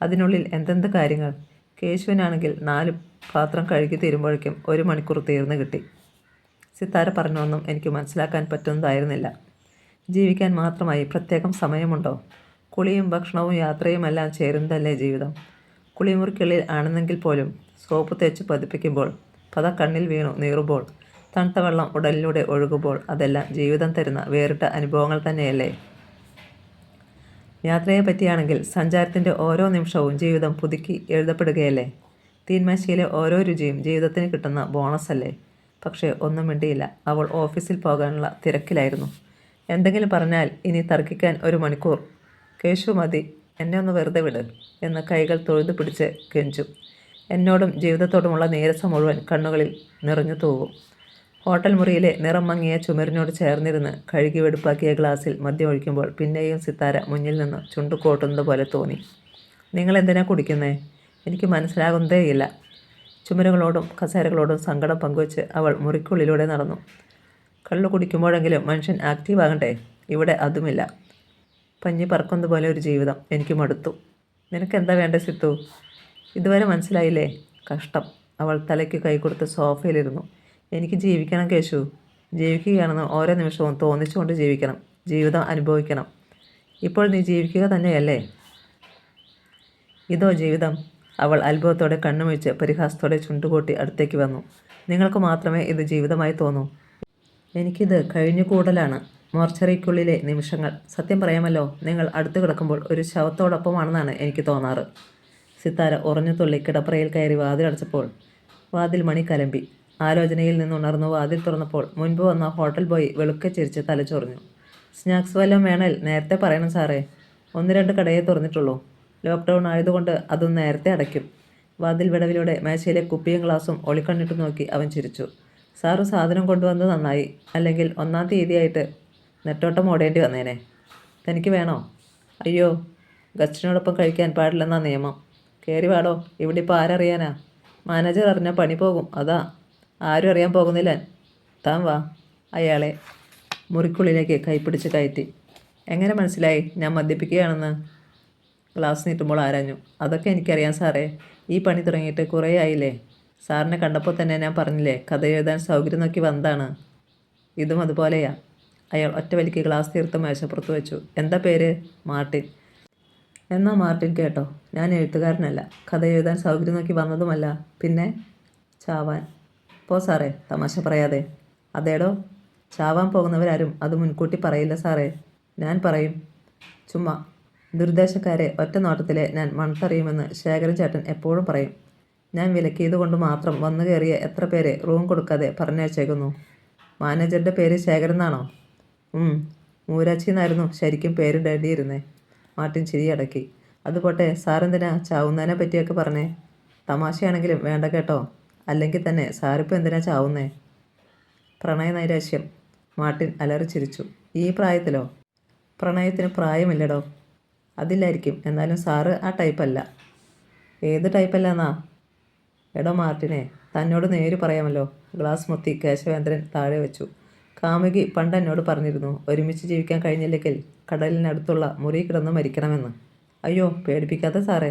അതിനുള്ളിൽ എന്തെന്ത് കാര്യങ്ങൾ! കേശുവിനാണെങ്കിൽ 4 പാത്രം കഴുകി തീരുമ്പോഴേക്കും 1 മണിക്കൂർ തീർന്നു കിട്ടി. സിത്താര പറഞ്ഞൊന്നും എനിക്ക് മനസ്സിലാക്കാൻ പറ്റുന്നതായിരുന്നില്ല. ജീവിക്കാൻ മാത്രമായി പ്രത്യേകം സമയമുണ്ടോ? കുളിയും ഭക്ഷണവും യാത്രയുമെല്ലാം ചേരുന്നതല്ലേ ജീവിതം? കുളിമുറിക്കുള്ളിൽ ആണെന്നെങ്കിൽ പോലും സോപ്പ് തേച്ച് പതിപ്പിക്കുമ്പോൾ, പത കണ്ണിൽ വീണു നീറുമ്പോൾ, തണുത്ത വെള്ളം ഉടലിലൂടെ ഒഴുകുമ്പോൾ അതെല്ലാം ജീവിതം തരുന്ന വേറിട്ട അനുഭവങ്ങൾ തന്നെയല്ലേ? യാത്രയെ പറ്റിയാണെങ്കിൽ സഞ്ചാരത്തിൻ്റെ ഓരോ നിമിഷവും ജീവിതം പുതുക്കി എഴുതപ്പെടുകയല്ലേ? തീന്മേശയിലെ ഓരോ രുചിയും ജീവിതത്തിന് കിട്ടുന്ന ബോണസല്ലേ? പക്ഷേ ഒന്നും മിണ്ടിയില്ല. അവൾ ഓഫീസിൽ പോകാനുള്ള തിരക്കിലായിരുന്നു. എന്തെങ്കിലും പറഞ്ഞാൽ ഇനി തർക്കിക്കാൻ 1 മണിക്കൂർ. കേശു, മതി, എന്നെ ഒന്ന് വെറുതെ വിട് എന്ന് കൈകൾ തൊഴുതു പിടിച്ച് കെഞ്ചും. എന്നോടും ജീവിതത്തോടുമുള്ള നീരസം മുഴുവൻ കണ്ണുകളിൽ നിറഞ്ഞു തൂവും. ഹോട്ടൽ മുറിയിലെ നിറം മങ്ങിയ ചുമരിനോട് ചേർന്നിരുന്ന് കഴുകി വെടുപ്പാക്കിയ ഗ്ലാസ്സിൽ മദ്യം ഒഴിക്കുമ്പോൾ പിന്നെയും സിത്താര മുന്നിൽ നിന്ന് ചുണ്ടുകോട്ടുന്നത് പോലെ തോന്നി. നിങ്ങളെന്തിനാ കുടിക്കുന്നേ? എനിക്ക് മനസ്സിലാകുന്നതേയില്ല. ചുമരുകളോടും കസേരകളോടും സങ്കടം പങ്കുവച്ച് അവൾ മുറിക്കുള്ളിലൂടെ നടന്നു. കള്ളു കുടിക്കുമ്പോഴെങ്കിലും മനുഷ്യൻ ആക്റ്റീവ് ആകണ്ടേ? ഇവിടെ അതുമില്ല. പഞ്ഞി പറക്കുന്നത് പോലെ ഒരു ജീവിതം. എനിക്ക് മടുത്തു. നിനക്കെന്താ വേണ്ടേ സിത്തു? ഇതുവരെ മനസ്സിലായില്ലേ? കഷ്ടം. അവൾ തലയ്ക്ക് കൈ കൊടുത്ത് സോഫയിലിരുന്നു. എനിക്ക് ജീവിക്കണം കേശു. ജീവിക്കുകയാണെന്ന് ഓരോ നിമിഷവും തോന്നിച്ചുകൊണ്ട് ജീവിക്കണം. ജീവിതം അനുഭവിക്കണം. ഇപ്പോൾ നീ ജീവിക്കുക തന്നെയല്ലേ? ഇതോ ജീവിതം? അവൾ അത്ഭുതത്തോടെ കണ്ണുമിഴിച്ച് പരിഹാസത്തോടെ ചുണ്ടുകൂട്ടി അടുത്തേക്ക് വന്നു. നിങ്ങൾക്ക് മാത്രമേ ഇത് ജീവിതമായി തോന്നൂ. എനിക്കിത് കഴിഞ്ഞുകൂടലാണ്. മോർച്ചറിക്കുള്ളിലെ നിമിഷങ്ങൾ. സത്യം പറയാമല്ലോ, നിങ്ങൾ അടുത്ത് കിടക്കുമ്പോൾ ഒരു ശവത്തോടൊപ്പമാണെന്നാണ് എനിക്ക് തോന്നാറ്. സിത്താര ഉറഞ്ഞു തുള്ളി കിടപ്പറയിൽ കയറി വാതിലടച്ചപ്പോൾ വാതിൽ മണി കലമ്പി. ആലോചനയിൽ നിന്നുണർന്നു വാതിൽ തുറന്നപ്പോൾ മുൻപ് വന്ന ഹോട്ടൽ ബോയ് വെളുക്കെ ചിരിച്ച് തലചൊറിഞ്ഞു. സ്നാക്സ് വല്ലതും വേണേൽ നേരത്തെ പറയണം സാറേ. 1-2 കടയേ തുറന്നിട്ടുള്ളൂ. ലോക്ക്ഡൗൺ ആയതുകൊണ്ട് അതും നേരത്തെ അടയ്ക്കും. വാതിൽ വിടവിലൂടെ മേശയിലെ കുപ്പിയും ഗ്ലാസും ഒളിക്കണ്ണിട്ട് നോക്കി അവൻ ചിരിച്ചു. സാറ് സാധനം കൊണ്ടുവന്നത് നന്നായി. അല്ലെങ്കിൽ 1-ാം തീയതിയായിട്ട് നെട്ടോട്ടം ഓടേണ്ടി വന്നേനെ. തനിക്ക് വേണോ? അയ്യോ, ഗസ്റ്റിനോടൊപ്പം കഴിക്കാൻ പാടില്ലെന്നാ നിയമം. കയറി വാടോ. ഇവിടെ ഇപ്പോൾ ആരറിയാനാ? മാനേജർ അറിഞ്ഞാൽ പണി പോകും. അതാ. ആരും അറിയാൻ പോകുന്നില്ല. താൻ വാ. അയാളെ മുറിക്കുള്ളിലേക്ക് കൈപ്പിടിച്ച് കയറ്റി. എങ്ങനെ മനസ്സിലായി ഞാൻ മദ്യപിക്കുകയാണെന്ന്? ഗ്ലാസ് നീട്ടുമ്പോൾ ആരാഞ്ഞു. അതൊക്കെ എനിക്കറിയാം സാറേ. ഈ പണി തുടങ്ങിയിട്ട് കുറേ ആയില്ലേ. സാറിനെ കണ്ടപ്പോൾ തന്നെ ഞാൻ പറഞ്ഞില്ലേ, കഥ എഴുതാൻ സൗകര്യം നോക്കി വന്നതാണ്. ഇതും അതുപോലെയാ. അയാൾ ഒറ്റ വലിക്ക് ഗ്ലാസ് തീർത്ത് മേശപ്പുറത്ത് വെച്ചു. എന്താ പേര്? മാർട്ടിൻ. എന്നാൽ മാർട്ടിൻ കേട്ടോ, ഞാൻ എഴുത്തുകാരനല്ല, കഥ എഴുതാൻ സൗകര്യം നോക്കി വന്നതുമല്ല. പിന്നെ ചാവാൻ. പോ സാറേ, തമാശ പറയാതെ. അതേടോ, ചാവാൻ പോകുന്നവരാരും അത് മുൻകൂട്ടി പറയില്ല സാറേ. ഞാൻ പറയും. ചുമ്മാ. ദുർദ്ദേശക്കാരെ ഒറ്റ നോട്ടത്തിലെ ഞാൻ മൺതറിയുമെന്ന് ശേഖരൻ ചേട്ടൻ എപ്പോഴും പറയും. ഞാൻ വിലക്കിയത് കൊണ്ട് മാത്രം വന്നു കയറിയ എത്ര പേരെ റൂം കൊടുക്കാതെ പറഞ്ഞയച്ചേക്കുന്നു. മാനേജറുടെ പേര് ശേഖരൻ എന്നാണോ? മൂരാച്ചി എന്നായിരുന്നു ശരിക്കും പേരുണ്ടേണ്ടിയിരുന്നേ. മാർട്ടിൻ ചിരിയടക്കി. അതുപോട്ടെ, സാറെന്തിനാ ചാവുന്നതിനെ പറ്റിയൊക്കെ പറഞ്ഞേ? തമാശയാണെങ്കിലും വേണ്ട കേട്ടോ. അല്ലെങ്കിൽ തന്നെ സാറിപ്പോൾ എന്തിനാ ചാവുന്നേ? പ്രണയനൈരാശ്യം. മാർട്ടിൻ അലറി ചിരിച്ചു. ഈ പ്രായത്തിലോ? പ്രണയത്തിന് പ്രായമില്ലടോ. അതില്ലായിരിക്കും. എന്നാലും സാറ് ആ ടൈപ്പല്ല. ഏത് ടൈപ്പല്ലെന്നാ? എടോ മാർട്ടിനെ, തന്നോട് നേര് പറയാമല്ലോ. ഗ്ലാസ് മുത്തി കേശവേന്ദ്രൻ താഴെ വെച്ചു. കാമുകി പണ്ട് എന്നോട് പറഞ്ഞിരുന്നു, ഒരുമിച്ച് ജീവിക്കാൻ കഴിഞ്ഞില്ലെങ്കിൽ കടലിനടുത്തുള്ള മുറി കിടന്ന് മരിക്കണമെന്ന്. അയ്യോ, പേടിപ്പിക്കാതെ സാറേ.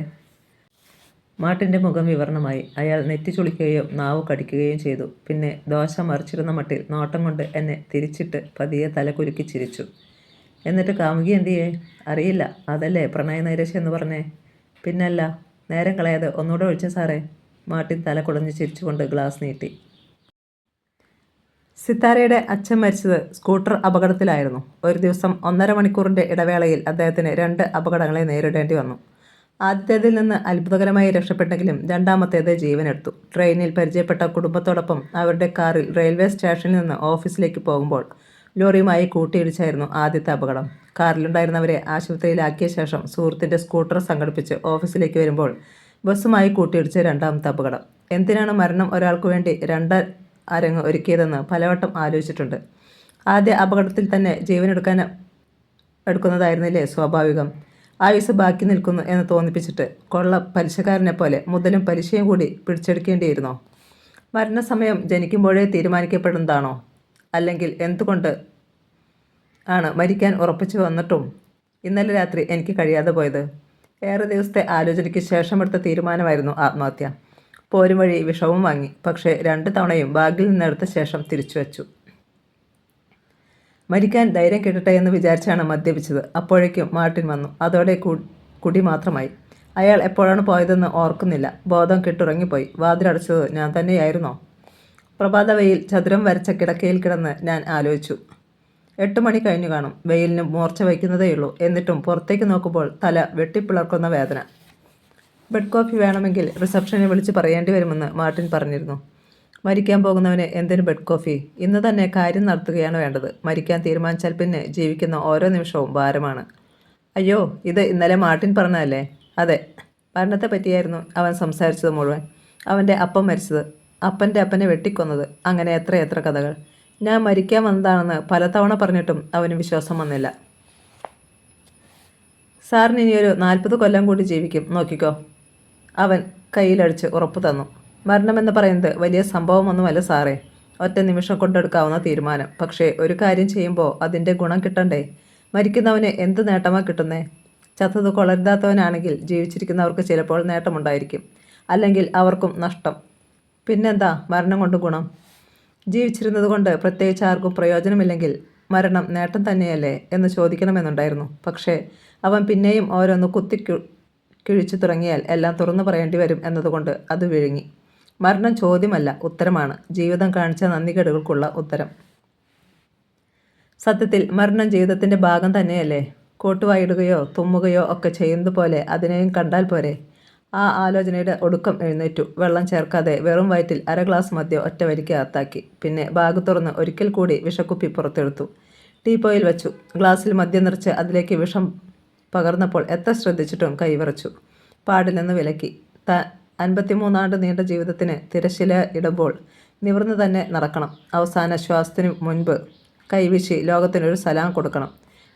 മാർട്ടിൻ്റെ മുഖം വിവരണമായി. അയാൾ നെറ്റി ചുളിക്കുകയും നാവ് കടിക്കുകയും ചെയ്തു. പിന്നെ ദോശ മറിച്ചിരുന്ന മട്ടിൽ നോട്ടം കൊണ്ട് എന്നെ തിരിച്ചിട്ട് പതിയെ തല കുലുക്കി ചിരിച്ചു. എന്നിട്ട് കാമുകി എന്തിയേ? അറിയില്ല. അതല്ലേ പ്രണയനൈരാശ്യം എന്ന് പറഞ്ഞേ? പിന്നല്ല. നേരം കളയാതെ ഒന്നുകൂടെ ഒഴിച്ചു സാറേ. മാർട്ടിൻ തല കുടഞ്ഞ് ചിരിച്ചുകൊണ്ട് ഗ്ലാസ് നീട്ടി. സിത്താരയുടെ അച്ഛൻ മരിച്ചത് സ്കൂട്ടർ അപകടത്തിലായിരുന്നു. ഒരു ദിവസം 1.5 മണിക്കൂറിൻ്റെ ഇടവേളയിൽ അദ്ദേഹത്തിന് 2 അപകടങ്ങളെ നേരിടേണ്ടി വന്നു. ആദ്യത്തേതിൽ നിന്ന് അത്ഭുതകരമായി രക്ഷപ്പെട്ടെങ്കിലും രണ്ടാമത്തേത് ജീവനെടുത്തു. ട്രെയിനിൽ പരിചയപ്പെട്ട കുടുംബത്തോടൊപ്പം അവരുടെ കാറിൽ റെയിൽവേ സ്റ്റേഷനിൽ നിന്ന് ഓഫീസിലേക്ക് പോകുമ്പോൾ ലോറിയുമായി കൂട്ടിയിടിച്ചായിരുന്നു ആദ്യത്തെ അപകടം. കാറിലുണ്ടായിരുന്നവരെ ആശുപത്രിയിലാക്കിയ ശേഷം സുഹൃത്തിൻ്റെ സ്കൂട്ടർ സംഘടിപ്പിച്ച് ഓഫീസിലേക്ക് വരുമ്പോൾ ബസ്സുമായി കൂട്ടിയിടിച്ച് രണ്ടാമത്തെ അപകടം. എന്തിനാണ് മരണം ഒരാൾക്ക് വേണ്ടി 2 അരങ്ങ് ഒരുക്കിയതെന്ന് പലവട്ടം ആലോചിച്ചിട്ടുണ്ട്. ആദ്യ അപകടത്തിൽ തന്നെ എടുക്കുന്നതായിരുന്നില്ലേ സ്വാഭാവികം. ആയുസ് ബാക്കി നിൽക്കുന്നു എന്ന് തോന്നിപ്പിച്ചിട്ട് കൊള്ള പലിശക്കാരനെ പോലെ മുതലും പലിശയും കൂടി പിടിച്ചെടുക്കേണ്ടിയിരുന്നോ? മരണസമയം ജനിക്കുമ്പോഴേ തീരുമാനിക്കപ്പെടുന്നതാണോ? അല്ലെങ്കിൽ എന്തുകൊണ്ട് ആണ് മരിക്കാൻ ഉറപ്പിച്ചു വന്നിട്ടും ഇന്നലെ രാത്രി എനിക്ക് കഴിയാതെ പോയത്? ഏറെ ദിവസത്തെ ആലോചനയ്ക്ക് ശേഷമെടുത്ത തീരുമാനമായിരുന്നു ആത്മഹത്യ. പോരും വഴി വിഷവും വാങ്ങി. പക്ഷേ 2 തവണയും ബാഗിൽ നിന്നെടുത്ത ശേഷം തിരിച്ചു വച്ചു. മരിക്കാൻ ധൈര്യം കിട്ടട്ടെ എന്ന് വിചാരിച്ചാണ് മദ്യപിച്ചത്. അപ്പോഴേക്കും മാർട്ടിൻ വന്നു. അതോടെ കുടി മാത്രമായി. അയാൾ എപ്പോഴാണ് പോയതെന്ന് ഓർക്കുന്നില്ല. ബോധം കെട്ടുറങ്ങിപ്പോയി. വാതിലടച്ചത് ഞാൻ തന്നെയായിരുന്നോ? പ്രഭാത വെയിൽ ചതുരം വരച്ച കിടക്കയിൽ കിടന്ന് ഞാൻ ആലോചിച്ചു. 8 മണി കഴിഞ്ഞു കാണും. വെയിലിന് മൂർച്ച വയ്ക്കുന്നതേയുള്ളൂ. എന്നിട്ടും പുറത്തേക്ക് നോക്കുമ്പോൾ തല വെട്ടിപ്പിളർക്കുന്ന വേദന. ബെഡ് കോഫി വേണമെങ്കിൽ റിസപ്ഷനെ വിളിച്ച് പറയേണ്ടി വരുമെന്ന് മാർട്ടിൻ പറഞ്ഞിരുന്നു. മരിക്കാൻ പോകുന്നവന് എന്തിനു ബെഡ് കോഫി? ഇന്ന് തന്നെ കാര്യം നടത്തുകയാണ് വേണ്ടത്. മരിക്കാൻ തീരുമാനിച്ചാൽ പിന്നെ ജീവിക്കുന്ന ഓരോ നിമിഷവും ഭാരമാണ്. അയ്യോ, ഇത് ഇന്നലെ മാർട്ടിൻ പറഞ്ഞതല്ലേ? അതെ. മരണത്തെ പറ്റിയായിരുന്നു അവൻ സംസാരിച്ചത് മുഴുവൻ. അവൻ്റെ അപ്പം മരിച്ചത്, അപ്പൻ്റെ അപ്പനെ വെട്ടിക്കൊന്നത്, അങ്ങനെ എത്രയെത്ര കഥകൾ. ഞാൻ മരിക്കാൻ വന്നതാണെന്ന് പലതവണ പറഞ്ഞിട്ടും അവന് വിശ്വാസം വന്നില്ല. സാറിന് ഇനിയൊരു 40 കൊല്ലം കൂടി ജീവിക്കും, നോക്കിക്കോ. അവൻ കയ്യിലടിച്ച് ഉറപ്പു തന്നു. മരണമെന്ന് പറയുന്നത് വലിയ സംഭവമൊന്നുമല്ല സാറേ. ഒറ്റ നിമിഷം കൊണ്ടെടുക്കാവുന്ന തീരുമാനം. പക്ഷേ ഒരു കാര്യം ചെയ്യുമ്പോൾ അതിൻ്റെ ഗുണം കിട്ടണ്ടേ? മരിക്കുന്നവന് എന്ത് നേട്ടമാണ് കിട്ടുന്നേ? ചത്തത് കൊളരുതാത്തവനാണെങ്കിൽ ജീവിച്ചിരിക്കുന്നവർക്ക് ചിലപ്പോൾ നേട്ടമുണ്ടായിരിക്കും, അല്ലെങ്കിൽ അവർക്കും നഷ്ടം. പിന്നെന്താ മരണം കൊണ്ട് ഗുണം? ജീവിച്ചിരുന്നത് കൊണ്ട് പ്രത്യേകിച്ച് ആർക്കും പ്രയോജനമില്ലെങ്കിൽ മരണം നേട്ടം തന്നെയല്ലേ എന്ന് ചോദിക്കണമെന്നുണ്ടായിരുന്നു. പക്ഷേ അവൻ പിന്നെയും ഓരോന്ന് കിഴിച്ചു തുടങ്ങിയാൽ എല്ലാം തുറന്നു പറയേണ്ടി വരും എന്നതുകൊണ്ട് അത് വിഴുങ്ങി. മരണം ചോദ്യമല്ല, ഉത്തരമാണ്. ജീവിതം കാണിച്ച നന്ദികേടുകൾക്കുള്ള ഉത്തരം. സത്യത്തിൽ മരണം ജീവിതത്തിൻ്റെ ഭാഗം തന്നെയല്ലേ? കോട്ടുവായിടുകയോ തുമ്മുകയോ ഒക്കെ ചെയ്യുന്നത് പോലെ അതിനെയും കണ്ടാൽ പോരെ? ആ ആലോചനയുടെ ഒടുക്കം എഴുന്നേറ്റു. വെള്ളം ചേർക്കാതെ വെറും വയറ്റിൽ അര ഗ്ലാസ് മദ്യം ഒറ്റ വലിക്ക് അകത്താക്കി. പിന്നെ ബാഗ് തുറന്ന് ഒരിക്കൽ കൂടി വിഷക്കുപ്പി പുറത്തെടുത്തു. ടീപ്പോയിൽ വെച്ചു. ഗ്ലാസ്സിൽ മദ്യം നിറച്ച് അതിലേക്ക് വിഷം പകർന്നപ്പോൾ എത്ര ശ്രദ്ധിച്ചിട്ടും കൈവിറച്ചു. പാടില്ലെന്ന് വിലക്കി. 53 ആണ്ട് നീണ്ട ജീവിതത്തിന് തിരശ്ശീല ഇടുമ്പോൾ നിവർന്നു തന്നെ നടക്കണം. അവസാന ശ്വാസത്തിനു മുൻപ് കൈവീശി ലോകത്തിനൊരു സലാം കൊടുക്കണം.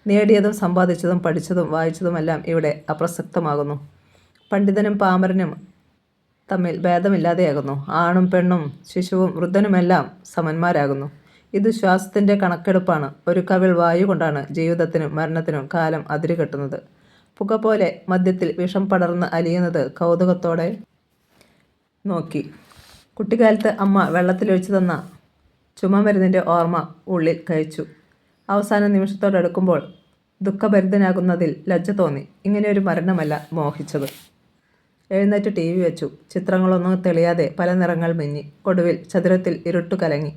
നേടിയതും സമ്പാദിച്ചതും പഠിച്ചതും വായിച്ചതുമെല്ലാം ഇവിടെ അപ്രസക്തമാകുന്നു. പണ്ഡിതനും പാമരനും തമ്മിൽ ഭേദമില്ലാതെയാകുന്നു. ആണും പെണ്ണും ശിശുവും വൃദ്ധനുമെല്ലാം സമന്മാരാകുന്നു. ഇത് ശ്വാസത്തിൻ്റെ കണക്കെടുപ്പാണ്. ഒരു കവിൾ വായു കൊണ്ടാണ് ജീവിതത്തിനും മരണത്തിനും കാലം അതിരുകെട്ടുന്നത്. പുക പോലെ മദ്യത്തിൽ വിഷം പടർന്ന് അലിയുന്നത് കൗതുകത്തോടെ നോക്കി. കുട്ടിക്കാലത്ത് അമ്മ വെള്ളത്തിലൊഴിച്ചു തന്ന ചുമമരുന്നിൻ്റെ ഓർമ്മ ഉള്ളിൽ കഴിച്ചു. അവസാന നിമിഷത്തോടടുക്കുമ്പോൾ ദുഃഖഭരിതനാകുന്നതിൽ ലജ്ജ തോന്നി. ഇങ്ങനെയൊരു മരണമല്ല മോഹിച്ചത്. എഴുന്നേറ്റ് ടി വി വെച്ചു. ചിത്രങ്ങളൊന്നും തെളിയാതെ പല നിറങ്ങൾ മിന്നി. ഒടുവിൽ ചതുരത്തിൽ ഇരുട്ടു കലങ്ങി.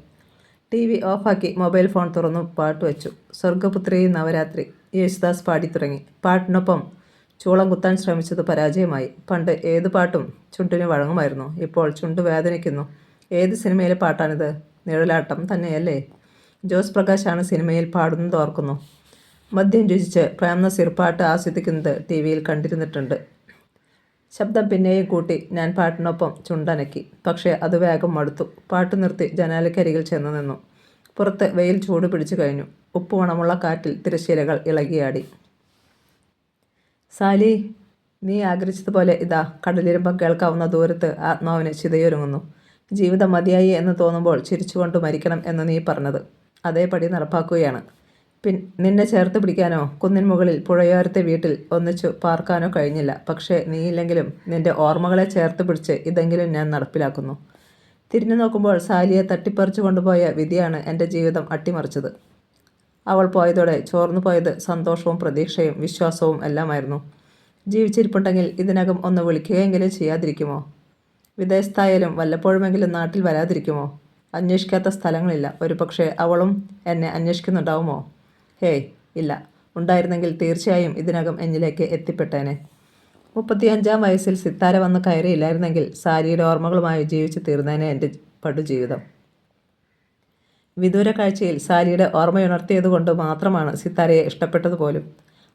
ടി വി ഓഫാക്കി മൊബൈൽ ഫോൺ തുറന്നു പാട്ട് വെച്ചു. സ്വർഗപുത്രി നവരാത്രി യേശുദാസ് പാടിത്തുടങ്ങി. പാട്ടിനൊപ്പം ചൂളം കുത്താൻ ശ്രമിച്ചത് പരാജയമായി. പണ്ട് ഏത് പാട്ടും ചുണ്ടിന് വഴങ്ങുമായിരുന്നു. ഇപ്പോൾ ചുണ്ട് വേദനിക്കുന്നു. ഏത് സിനിമയിലെ പാട്ടാണിത്? നിഴലാട്ടം തന്നെയല്ലേ? ജോസ് പ്രകാശാണ് സിനിമയിൽ പാടുന്നത് ഓർക്കുന്നു. മദ്യം രുചിച്ച് പ്രേംനസീർ പാട്ട് ആസ്വദിക്കുന്നത് ടി വിയിൽ കണ്ടിരുന്നിട്ടുണ്ട്. ശബ്ദം പിന്നെയും കൂട്ടി ഞാൻ പാട്ടിനൊപ്പം ചുണ്ടനക്കി. പക്ഷേ അത് വേഗം മടുത്തു. പാട്ട് നിർത്തി ജനാലക്കരികിൽ ചെന്ന് നിന്നു. പുറത്ത് വെയിൽ ചൂട് പിടിച്ചു കഴിഞ്ഞു. ഉപ്പുമണമുള്ള കാറ്റിൽ തിരശ്ശീലകൾ ഇളകിയാടി. സാലി, നീ ആഗ്രഹിച്ചതുപോലെ ഇതാ കടലിരുമ്പം കേൾക്കാവുന്ന ദൂരത്ത് ആത്മാവിന് ചിതയൊരുങ്ങുന്നു. ജീവിതം മതിയായി എന്ന് തോന്നുമ്പോൾ ചിരിച്ചുകൊണ്ട് മരിക്കണം എന്ന് നീ പറഞ്ഞത് അതേപടി നടപ്പാക്കുകയാണ്. നിന്നെ ചേർത്ത് പിടിക്കാനോ കുന്നിൻ മുകളിൽ പുഴയോരത്തെ വീട്ടിൽ ഒന്നിച്ചു പാർക്കാനോ കഴിഞ്ഞില്ല. പക്ഷേ നീയില്ലെങ്കിലും നിന്റെ ഓർമ്മകളെ ചേർത്ത് പിടിച്ച് ഇതെങ്കിലും ഞാൻ നടപ്പിലാക്കുന്നു. തിരിഞ്ഞു നോക്കുമ്പോൾ സാലിയെ തട്ടിപ്പറിച്ചു കൊണ്ടുപോയ വിധിയാണ് എൻ്റെ ജീവിതം അട്ടിമറിച്ചത്. അവൾ പോയതോടെ ചോർന്നു പോയത് സന്തോഷവും പ്രതീക്ഷയും വിശ്വാസവും എല്ലാമായിരുന്നു. ജീവിച്ചിരിപ്പുണ്ടെങ്കിൽ ഇതിനകം ഒന്ന് വിളിക്കുകയെങ്കിലും ചെയ്യാതിരിക്കുമോ? വിദേശത്തായാലും വല്ലപ്പോഴുമെങ്കിലും നാട്ടിൽ വരാതിരിക്കുമോ? അന്വേഷിക്കാത്ത സ്ഥലങ്ങളില്ല. ഒരുപക്ഷെ അവളും എന്നെ അന്വേഷിക്കുന്നുണ്ടാവുമോ? ഹേയ്, ഇല്ല. ഉണ്ടായിരുന്നെങ്കിൽ തീർച്ചയായും ഇതിനകം എന്നിലേക്ക് എത്തിപ്പെട്ടേനെ. 35-ാം വയസ്സിൽ സിത്താര വന്ന് കയറിയില്ലായിരുന്നെങ്കിൽ സാരിയുടെ ഓർമ്മകളുമായി ജീവിച്ചു തീർന്നേനെ എൻ്റെ പടുജീവിതം. വിദൂര കാഴ്ചയിൽ സാരിയുടെ ഓർമ്മയുണർത്തിയതുകൊണ്ട് മാത്രമാണ് സിത്താരയെ ഇഷ്ടപ്പെട്ടതുപോലും.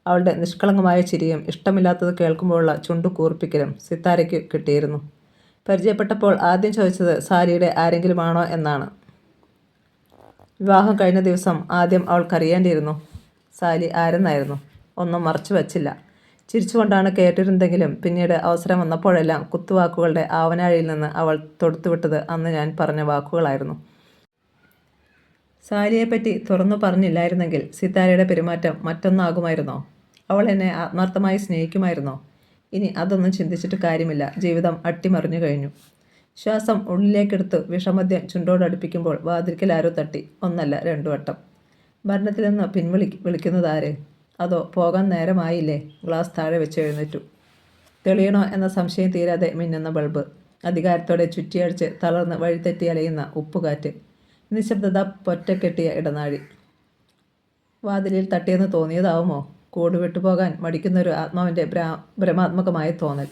അവളുടെ നിഷ്കളങ്കമായ ചിരിയും ഇഷ്ടമില്ലാത്തത് കേൾക്കുമ്പോഴുള്ള ചുണ്ടു കൂർപ്പിക്കലും സിത്താരയ്ക്ക് കിട്ടിയിരുന്നു. പരിചയപ്പെട്ടപ്പോൾ ആദ്യം ചോദിച്ചത് സാരിയുടെ ആരെങ്കിലുമാണോ എന്നാണ്. വിവാഹം കഴിഞ്ഞ ദിവസം ആദ്യം അവൾക്കറിയേണ്ടിയിരുന്നു സാലി ആരെന്നായിരുന്നു. ഒന്നും മറച്ചു വച്ചില്ല. ചിരിച്ചുകൊണ്ടാണ് കേട്ടിരുന്നെങ്കിലും പിന്നീട് അവസരം വന്നപ്പോഴെല്ലാം കുത്തുവാക്കുകളുടെ ആവനാഴിയിൽ നിന്ന് അവൾ തൊടുത്തുവിട്ടത് അന്ന് ഞാൻ പറഞ്ഞ വാക്കുകളായിരുന്നു. സാലിയെപ്പറ്റി തുറന്നു പറഞ്ഞില്ലായിരുന്നെങ്കിൽ സിത്താരയുടെ പെരുമാറ്റം മറ്റൊന്നാകുമായിരുന്നോ? അവൾ എന്നെ ആത്മാർത്ഥമായി സ്നേഹിക്കുമായിരുന്നോ? ഇനി അതൊന്നും ചിന്തിച്ചിട്ട് കാര്യമില്ല. ജീവിതം അട്ടിമറിഞ്ഞു കഴിഞ്ഞു. ശ്വാസം ഉള്ളിലേക്കെടുത്ത് വിഷമദ്യം ചുണ്ടോടടുപ്പിക്കുമ്പോൾ വാതിൽക്കൽ ആരോ തട്ടി. ഒന്നല്ല 2 വട്ടം. മരണത്തിൽ നിന്ന് വിളിക്കുന്നതാര്? അതോ പോകാൻ നേരമായില്ലേ? ഗ്ലാസ് താഴെ വെച്ച് എഴുന്നേറ്റു. തെളിയണോ എന്ന സംശയം തീരാതെ മിന്നുന്ന ബൾബ്. അധികാരത്തോടെ ചുറ്റിയടിച്ച് തളർന്ന് വഴിതെറ്റി അലയുന്ന ഉപ്പുകാറ്റ്. നിശബ്ദത പൊറ്റക്കെട്ടിയ ഇടനാഴി. വാതിലിൽ തട്ടിയെന്ന് തോന്നിയതാവുമോ? കൂട് വിട്ടുപോകാൻ മടിക്കുന്നൊരു ആത്മാവിൻ്റെ ഭ്രമാത്മകമായ തോന്നൽ.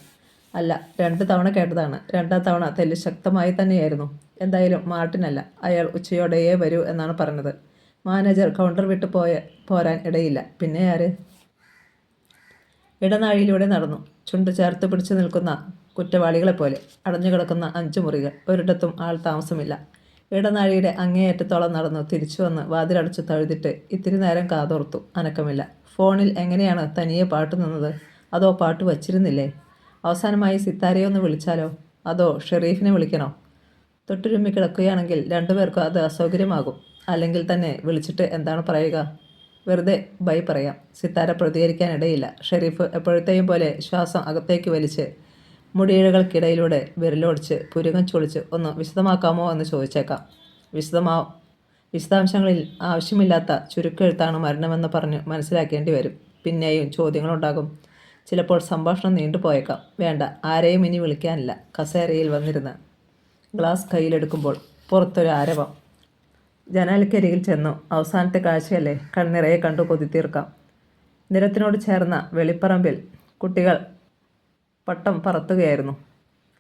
അല്ല, 2 തവണ കേട്ടതാണ്. 2-ാം തവണ തെല്ല് ശക്തമായി തന്നെയായിരുന്നു. എന്തായാലും മാർട്ടിനല്ല. അയാൾ ഉച്ചയോടെയേ വരൂ എന്നാണ് പറഞ്ഞത്. മാനേജർ കൗണ്ടർ വിട്ട് പോരാൻ ഇടയില്ല. പിന്നെ ആര്? ഇടനാഴിയിലൂടെ നടന്നു. ചുണ്ട് ചേർത്ത് പിടിച്ചു നിൽക്കുന്ന കുറ്റവാളികളെപ്പോലെ. അടഞ്ഞു കിടക്കുന്ന 5 മുറികൾ. ഒരിടത്തും ആൾ താമസമില്ല. ഇടനാഴിയുടെ അങ്ങേയറ്റത്തോളം നടന്നു തിരിച്ചു വന്ന് വാതിലടച്ചു തഴുതിട്ട് ഇത്തിരി നേരം കാതോർത്തു. അനക്കമില്ല. ഫോണിൽ എങ്ങനെയാണ് തനിയെ പാട്ട് നിന്നത്? അതോ പാട്ട് വച്ചിരുന്നില്ലേ? അവസാനമായി സിത്താരയെ ഒന്ന് വിളിച്ചാലോ? അതോ ഷെറീഫിനെ വിളിക്കണോ? തൊട്ടുരുമ്മി കിടക്കുകയാണെങ്കിൽ രണ്ടുപേർക്കും അത് അസൗകര്യമാകും. അല്ലെങ്കിൽ തന്നെ വിളിച്ചിട്ട് എന്താണ് പറയുക? വെറുതെ ബൈ പറയാം. സിത്താര പ്രതികരിക്കാനിടയില്ല. ഷെരീഫ് എപ്പോഴത്തെയും പോലെ ശ്വാസം അകത്തേക്ക് വലിച്ച് മുടിയിഴകൾക്കിടയിലൂടെ വിരലോടിച്ച് പുരുകം ചൊളിച്ച് ഒന്ന് വിശദമാക്കാമോ എന്ന് ചോദിച്ചേക്കാം. വിശദാംശങ്ങളിൽ ആവശ്യമില്ലാത്ത ചുരുക്കെഴുത്താണ് മരണമെന്ന് പറഞ്ഞ് മനസ്സിലാക്കേണ്ടി വരും. പിന്നെയും ചോദ്യങ്ങളുണ്ടാകും. ചിലപ്പോൾ സംഭാഷണം നീണ്ടുപോയേക്കാം. വേണ്ട, ആരെയും ഇനി വിളിക്കാനില്ല. കസേരയിൽ വന്നിരുന്ന് ഗ്ലാസ് കയ്യിലെടുക്കുമ്പോൾ പുറത്തൊരു ആരവം. ജനാലക്കരികിൽ ചെന്നു. അവസാനത്തെ കാഴ്ചയല്ലേ, കണ്ണിറയെ കണ്ടു കൊതിത്തീർക്കാം. നിരത്തിനോട് ചേർന്ന വെളിപ്പറമ്പിൽ കുട്ടികൾ പട്ടം പറത്തുകയായിരുന്നു.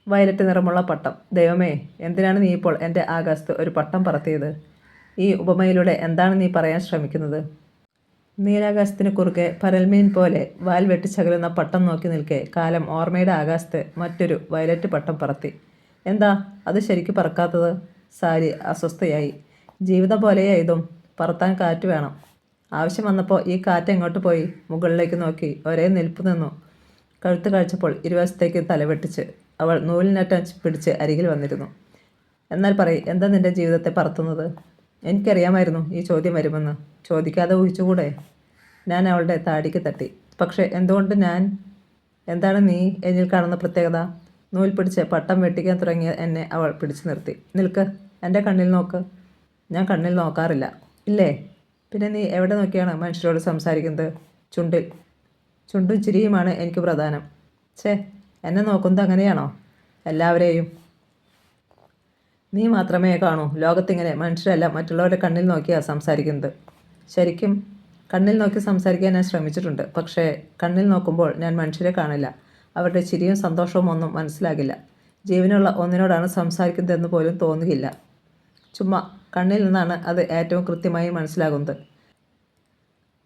വയലറ്റ് നിറമുള്ള പട്ടം. ദൈവമേ, എന്തിനാണ് നീ ഇപ്പോൾ എൻ്റെ ആകാശത്ത് ഒരു പട്ടം പറത്തിയത്? ഈ ഉപമയിലൂടെ എന്താണ് നീ പറയാൻ ശ്രമിക്കുന്നത്? നീലാകാശത്തിന് കുറുകെ പരൽമീൻ പോലെ വാൽ വെട്ടിച്ചകലുന്ന പട്ടം നോക്കി നിൽക്കെ കാലം ഓർമ്മയുടെ ആകാശത്ത് മറ്റൊരു വയലറ്റ് പട്ടം പറത്തി. എന്താ അത് ശരിക്ക് പറക്കാത്തത്? സാരി അസ്വസ്ഥയായി. ജീവിതം പോലെയാ ഇതും. പറത്താൻ കാറ്റ് വേണം. ആവശ്യം വന്നപ്പോൾ ഈ കാറ്റ് എങ്ങോട്ട് പോയി? മുകളിലേക്ക് നോക്കി ഒരേ നിൽപ്പ് നിന്നു. കഴുത്ത് കഴിച്ചപ്പോൾ ഇരുവശത്തേക്ക് തലവെട്ടിച്ച് അവൾ നൂലിനറ്റം പിടിച്ച് അരികിൽ വന്നിരുന്നു. എന്നാൽ പറയ്, എന്താ നിന്റെ ജീവിതത്തെ പറത്തുന്നത്? എനിക്കറിയാമായിരുന്നു ഈ ചോദ്യം വരുമെന്ന്. ചോദിക്കാതെ ഊഹിച്ചുകൂടെ? ഞാൻ അവളുടെ താടിക്ക് തട്ടി. പക്ഷേ എന്തുകൊണ്ട് ഞാൻ? എന്താണ് നീ എന്നിൽ കാണുന്ന പ്രത്യേകത? നൂൽ പിടിച്ച് പട്ടം വെട്ടിക്കാൻ തുടങ്ങിയ എന്നെ അവൾ പിടിച്ചു നിർത്തി. നിൽക്ക്, എൻ്റെ കണ്ണിൽ നോക്ക്. ഞാൻ കണ്ണിൽ നോക്കാറില്ല. ഇല്ലേ? പിന്നെ നീ എവിടെ നോക്കിയാണ് മനുഷ്യരോട് സംസാരിക്കുന്നത്? ചുണ്ടിൽ. ചുണ്ടും ചിരിയുമാണ് എനിക്ക് പ്രധാനം. ഛേ, എന്നെ നോക്കുന്നത് അങ്ങനെയാണോ? എല്ലാവരെയും നീ മാത്രമേ കാണൂ. ലോകത്തിങ്ങനെ മനുഷ്യരെല്ലാം മറ്റുള്ളവരുടെ കണ്ണിൽ നോക്കിയാണ് സംസാരിക്കുന്നത്. ശരിക്കും കണ്ണിൽ നോക്കി സംസാരിക്കാൻ ഞാൻ ശ്രമിച്ചിട്ടുണ്ട്. പക്ഷേ കണ്ണിൽ നോക്കുമ്പോൾ ഞാൻ മനുഷ്യരെ കാണില്ല. അവരുടെ ചിരിയും സന്തോഷവും ഒന്നും മനസ്സിലാകില്ല. ജീവനുള്ള ഒന്നിനോടാണ് സംസാരിക്കുന്നതെന്ന് പോലും തോന്നുകയില്ല. ചുമ്മാ കണ്ണിൽ നിന്നാണ് അത് ഏറ്റവും കൃത്യമായി മനസ്സിലാകുന്നത്.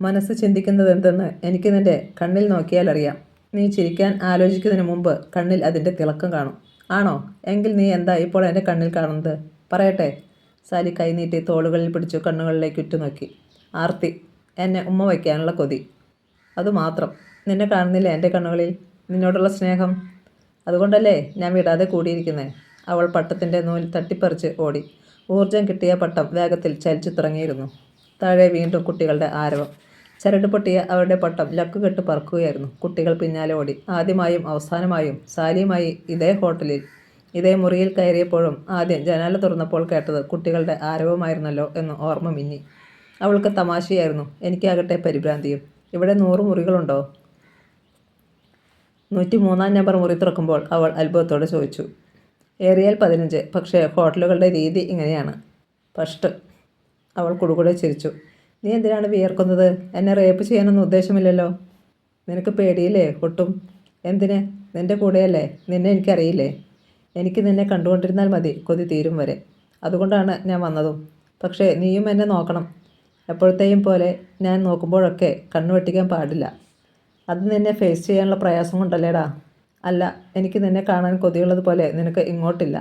മനസ്സ് ചിന്തിക്കുന്നത് എന്തെന്ന് എനിക്ക് നിൻ്റെ കണ്ണിൽ നോക്കിയാൽ അറിയാം. നീ ചിരിക്കാൻ ആലോചിക്കുന്നതിന് മുമ്പ് കണ്ണിൽ അതിൻ്റെ തിളക്കം കാണും. ആണോ? എങ്കിൽ നീ എന്താ ഇപ്പോൾ എൻ്റെ കണ്ണിൽ കാണുന്നത്? പറയട്ടെ. സാലി കൈനീട്ടി തോളുകളിൽ പിടിച്ചു കണ്ണുകളിലേക്ക് ഉറ്റുനോക്കി. ആർത്തി. എന്നെ ഉമ്മ വയ്ക്കാനുള്ള കൊതി. അതുമാത്രം. നിന്നെ കാണുന്നില്ല എൻ്റെ കണ്ണുകളിൽ? നിന്നോടുള്ള സ്നേഹം. അതുകൊണ്ടല്ലേ ഞാൻ വിടാതെ കൂടിയിരിക്കുന്നത്. അവൾ പട്ടത്തിൻ്റെ നൂൽ തട്ടിപ്പറിച്ച് ഓടി. ഊർജം കിട്ടിയ പട്ടം വേഗത്തിൽ ചലിച്ചു തുടങ്ങിയിരുന്നു. താഴെ വീണ്ടും കുട്ടികളുടെ ആരവം. ചരട് പൊട്ടിയ അവരുടെ പട്ടം ലക്കുകെട്ട് പറക്കുകയായിരുന്നു. കുട്ടികൾ പിന്നാലെ ഓടി. ആദ്യമായും അവസാനമായും സാലിയുമായി ഇതേ ഹോട്ടലിൽ ഇതേ മുറിയിൽ കയറിയപ്പോഴും ആദ്യം ജനാല തുറന്നപ്പോൾ കേട്ടത് കുട്ടികളുടെ ആരവമായിരുന്നല്ലോ എന്ന് ഓർമ്മ മിന്നി. അവൾക്ക് തമാശയായിരുന്നു. എനിക്കാകട്ടെ പരിഭ്രാന്തിയും. ഇവിടെ 100 മുറികളുണ്ടോ? 103-ാം നമ്പർ മുറി തുറക്കുമ്പോൾ അവൾ അത്ഭുതത്തോടെ ചോദിച്ചു. ഏറിയാൽ 15. പക്ഷേ ഹോട്ടലുകളുടെ രീതി ഇങ്ങനെയാണ്. ഫസ്റ്റ്. അവൾ കുടുകൂടെ ചിരിച്ചു. നീ എന്തിനാണ് വിയർക്കുന്നത്? എന്നെ റേപ്പ് ചെയ്യാനൊന്നും ഉദ്ദേശമില്ലല്ലോ. നിനക്ക് പേടിയില്ലേ ഒട്ടും? എന്തിന്? നിൻ്റെ കൂടെയല്ലേ. നിന്നെ എനിക്കറിയില്ലേ. എനിക്ക് നിന്നെ കണ്ടുകൊണ്ടിരുന്നാൽ മതി കൊതി തീരും വരെ. അതുകൊണ്ടാണ് ഞാൻ വന്നതും. പക്ഷേ നീയും എന്നെ നോക്കണം. എപ്പോഴത്തെയും പോലെ ഞാൻ നോക്കുമ്പോഴൊക്കെ കണ്ണു വെട്ടിക്കാൻ പാടില്ല. അത് നിന്നെ ഫേസ് ചെയ്യാനുള്ള പ്രയാസം കൊണ്ടല്ലേടാ. അല്ല, എനിക്ക് നിന്നെ കാണാൻ കൊതിയുള്ളതുപോലെ നിനക്ക് ഇങ്ങോട്ടില്ല.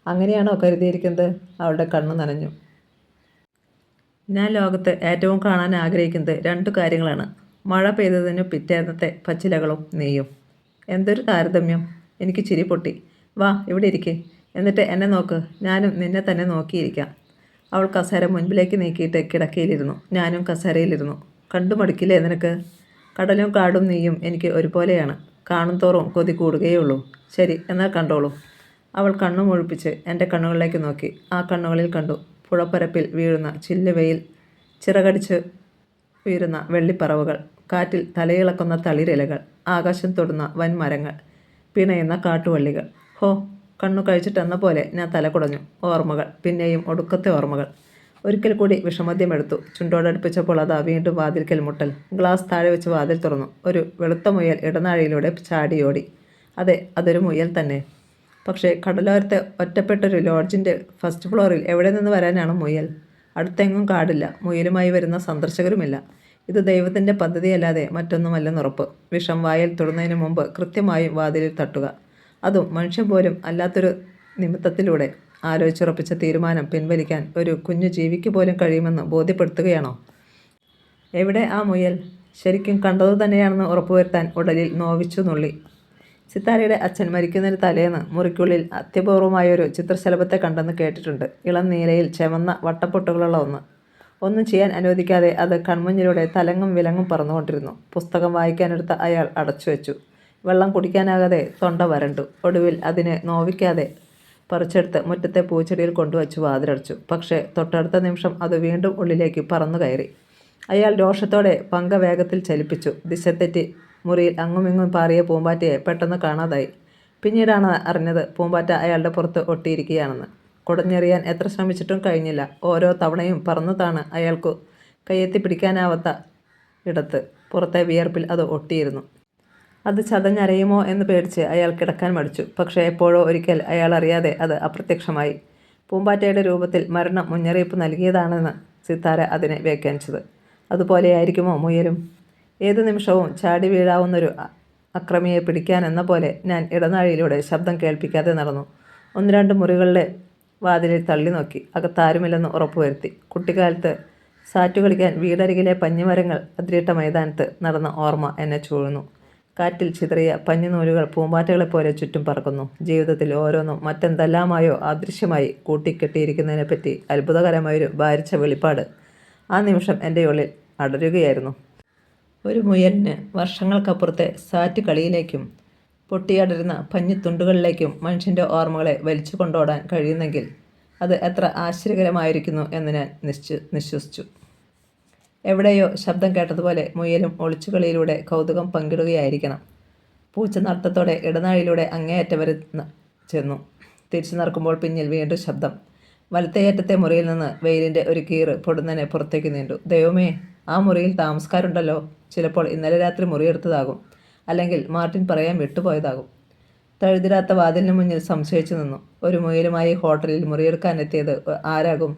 അങ്ങനെയാണോ കരുതിയിരിക്കുന്നത്? അവളുടെ കണ്ണു നനഞ്ഞു. ഞാൻ ലോകത്ത് ഏറ്റവും കാണാൻ ആഗ്രഹിക്കുന്നത് 2 കാര്യങ്ങളാണ്. മഴ പെയ്തതിനു പിറ്റേന്നത്തെ പച്ചിലകളും നീയും. എന്തൊരു താരതമ്യം. എനിക്ക് ചിരി പൊട്ടി. വാ, ഇവിടെ ഇരിക്കേ. എന്നിട്ട് എന്നെ നോക്ക്. ഞാനും നിന്നെ തന്നെ നോക്കിയിരിക്കാം. അവൾ കസേര മുൻപിലേക്ക് നീക്കിയിട്ട് കിടക്കയിലിരുന്നു. ഞാനും കസേരയിലിരുന്നു. കണ്ടു മടുക്കില്ലേ നിനക്ക്? കടലും കാടും നീയും എനിക്ക് ഒരുപോലെയാണ്. കാണും തോറും കൊതി കൂടുകയുള്ളൂ. ശരി, എന്നാൽ കണ്ടോളൂ. അവൾ കണ്ണു മുഴിപ്പിച്ച് എൻ്റെ കണ്ണുകളിലേക്ക് നോക്കി. ആ കണ്ണുകളിൽ കണ്ടു പുഴപ്പരപ്പിൽ വീഴുന്ന ചില്ലുവെയിൽ, ചിറകടിച്ച് വീഴുന്ന വെള്ളിപ്പറവുകൾ, കാറ്റിൽ തലയിളക്കുന്ന തളിരിലകൾ, ആകാശം തൊടുന്ന വൻമരങ്ങൾ, പിണയുന്ന കാട്ടുവള്ളികൾ. ഹോ, കണ്ണു കഴിച്ചിട്ടെന്ന പോലെ ഞാൻ തല കുടഞ്ഞു. ഓർമ്മകൾ, പിന്നെയും ഒടുക്കത്തെ ഓർമ്മകൾ. ഒരിക്കൽ കൂടി വിഷമദ്യമെടുത്തു. ചുണ്ടോടടുപ്പിച്ചപ്പോൾ അതാ വീണ്ടും വാതിൽക്കൽ മുട്ടൽ. ഗ്ലാസ് താഴെ വെച്ച് വാതിൽ തുറന്നു. ഒരു വെളുത്ത മുയൽ ഇടനാഴിയിലൂടെ ചാടിയോടി. അതെ, അതൊരു മുയൽ തന്നെ. പക്ഷേ കടലോരത്തെ ഒറ്റപ്പെട്ടൊരു ലോഡ്ജിൻ്റെ ഫസ്റ്റ് ഫ്ലോറിൽ എവിടെ നിന്ന് വരാനാണ് മുയൽ? അടുത്തെങ്ങും കാടില്ല. മുയലുമായി വരുന്ന സന്ദർശകരുമില്ല. ഇത് ദൈവത്തിൻ്റെ പദ്ധതിയല്ലാതെ മറ്റൊന്നുമല്ലെന്നുറപ്പ്. വിഷം വായിൽ തൊടുന്നതിന് മുമ്പ് കൃത്യമായും വാതിലിൽ തട്ടുക. അതും മനുഷ്യൻ പോലും അല്ലാത്തൊരു നിമിത്തത്തിലൂടെ. ആലോചിച്ചുറപ്പിച്ച തീരുമാനം പിൻവലിക്കാൻ ഒരു കുഞ്ഞു ജീവിക്ക് പോലും കഴിയുമെന്ന് ബോധ്യപ്പെടുത്തുകയാണോ? എവിടെ ആ മുയൽ? ശരിക്കും കണ്ടതു തന്നെയാണെന്ന് ഉറപ്പുവരുത്താൻ ഉടലിൽ നോവിച്ചു നുള്ളി. സിത്താരയുടെ അച്ഛൻ മരിക്കുന്നതിന് തലേന്ന് മുറിക്കുള്ളിൽ അത്യപൂർവമായൊരു ചിത്രശലഭത്തെ കണ്ടെന്ന് കേട്ടിട്ടുണ്ട്. ഇളം നീലയിൽ ചെമന്ന വട്ടപ്പൊട്ടുകളുള്ള ഒന്ന്. ഒന്നും ചെയ്യാൻ അനുവദിക്കാതെ അത് കൺമുന്നിലൂടെ തലങ്ങും വിലങ്ങും പറന്നുകൊണ്ടിരുന്നു. പുസ്തകം വായിക്കാനെടുത്ത അയാൾ അടച്ചുവെച്ചു. വെള്ളം കുടിക്കാനാകാതെ തൊണ്ട വരണ്ടു. ഒടുവിൽ അതിനെ നോവിക്കാതെ പറിച്ചെടുത്ത് മുറ്റത്തെ പൂച്ചെടിയിൽ കൊണ്ടുവച്ചു വാതിലടച്ചു. പക്ഷേ തൊട്ടടുത്ത നിമിഷം അത് വീണ്ടും ഉള്ളിലേക്ക് പറന്നു കയറി. അയാൾ രോഷത്തോടെ പങ്ക വേഗത്തിൽ ചലിപ്പിച്ചു. ദിശ തെറ്റി മുറിയിൽ അങ്ങുമിങ്ങും പാറിയ പൂമ്പാറ്റയെ പെട്ടെന്ന് കാണാതായി. പിന്നീടാണ് അറിഞ്ഞത് പൂമ്പാറ്റ അയാളുടെ പുറത്ത് ഒട്ടിയിരിക്കുകയാണെന്ന്. കുടഞ്ഞെറിയാൻ എത്ര ശ്രമിച്ചിട്ടും കഴിഞ്ഞില്ല. ഓരോ തവണയും പറന്നതാണ് അയാൾക്കു കയ്യെത്തി പിടിക്കാനാവാത്ത ഇടത്ത് പുറത്തെ വിയർപ്പിൽ അത് ഒട്ടിയിരുന്നു. അത് ചതഞ്ഞരയുമോ എന്ന് പേടിച്ച് അയാൾ കിടക്കാൻ മടിച്ചു. പക്ഷേ എപ്പോഴോ ഒരിക്കൽ അയാൾ അറിയാതെ അത് അപ്രത്യക്ഷമായി. പൂമ്പാറ്റയുടെ രൂപത്തിൽ മരണം മുന്നറിയിപ്പ് നൽകിയതാണെന്ന് സിത്താര അതിനെ വ്യാഖ്യാനിച്ചത്. അതുപോലെയായിരിക്കുമോ മുയലും? ഏതു നിമിഷവും ചാടി വീഴാവുന്നൊരു അക്രമിയെ പിടിക്കാനെന്ന പോലെ ഞാൻ ഇടനാഴിയിലൂടെ ശബ്ദം കേൾപ്പിക്കാതെ നടന്നു. 1-2 മുറികളിലെ വാതിലിൽ തള്ളി നോക്കി. അകത്താരുമില്ലെന്ന് ഉറപ്പുവരുത്തി. കുട്ടിക്കാലത്ത് സാറ്റു കളിക്കാൻ വീടരികിലെ പഞ്ഞിമരങ്ങൾ അതിരിട്ട മൈതാനത്ത് നടന്ന ഓർമ്മ എന്നെ ചൂഴുന്നു. കാറ്റിൽ ചിതറിയ പഞ്ഞിനൂലുകൾ പൂമ്പാറ്റകളെപ്പോലെ ചുറ്റും പറക്കുന്നു. ജീവിതത്തിൽ ഓരോന്നും മറ്റെന്തെല്ലാമായോ അദൃശ്യമായി കൂട്ടിക്കെട്ടിയിരിക്കുന്നതിനെപ്പറ്റി അത്ഭുതകരമായൊരു ഭാരിച്ച വെളിപ്പാട് ആ നിമിഷം എൻ്റെ ഉള്ളിൽ അടരുകയായിരുന്നു. ഒരു മുയലിന് വർഷങ്ങൾക്കപ്പുറത്തെ സാറ്റ് കളിയിലേക്കും പൊട്ടിയടരുന്ന പഞ്ഞിത്തുണ്ടുകളിലേക്കും മനുഷ്യൻ്റെ ഓർമ്മകളെ വലിച്ചു കൊണ്ടോടാൻ കഴിയുന്നെങ്കിൽ അത് എത്ര ആശ്ചര്യകരമായിരിക്കുന്നു എന്ന് ഞാൻ നിശ്വസിച്ചു. എവിടെയോ ശബ്ദം കേട്ടതുപോലെ മുയലും ഒളിച്ചുകളിയിലൂടെ കൗതുകം പങ്കിടുകയായിരിക്കണം. പൂച്ച നടത്തത്തോടെ ഇടനാഴിയിലൂടെ അങ്ങേയറ്റം വരെ ചെന്നു. തിരിച്ചു നടക്കുമ്പോൾ പിന്നിൽ വീണ്ടും ശബ്ദം. വലത്തേയറ്റത്തെ മുറിയിൽ നിന്ന് വെയിലിൻ്റെ ഒരു കീറ് പൊടുന്നനെ പുറത്തേക്ക് നീണ്ടു. ദൈവമേ, ആ മുറിയിൽ താമസക്കാരുണ്ടല്ലോ. ചിലപ്പോൾ ഇന്നലെ രാത്രി മുറിയെടുത്തതാകും. അല്ലെങ്കിൽ മാർട്ടിൻ പറയാൻ വിട്ടുപോയതാകും. തഴുതിരാത്ത വാതിലിന് മുന്നിൽ സംശയിച്ചു നിന്നു. ഒരു മുയലുമായി ഹോട്ടലിൽ മുറിയെടുക്കാനെത്തിയത് ആരാകും?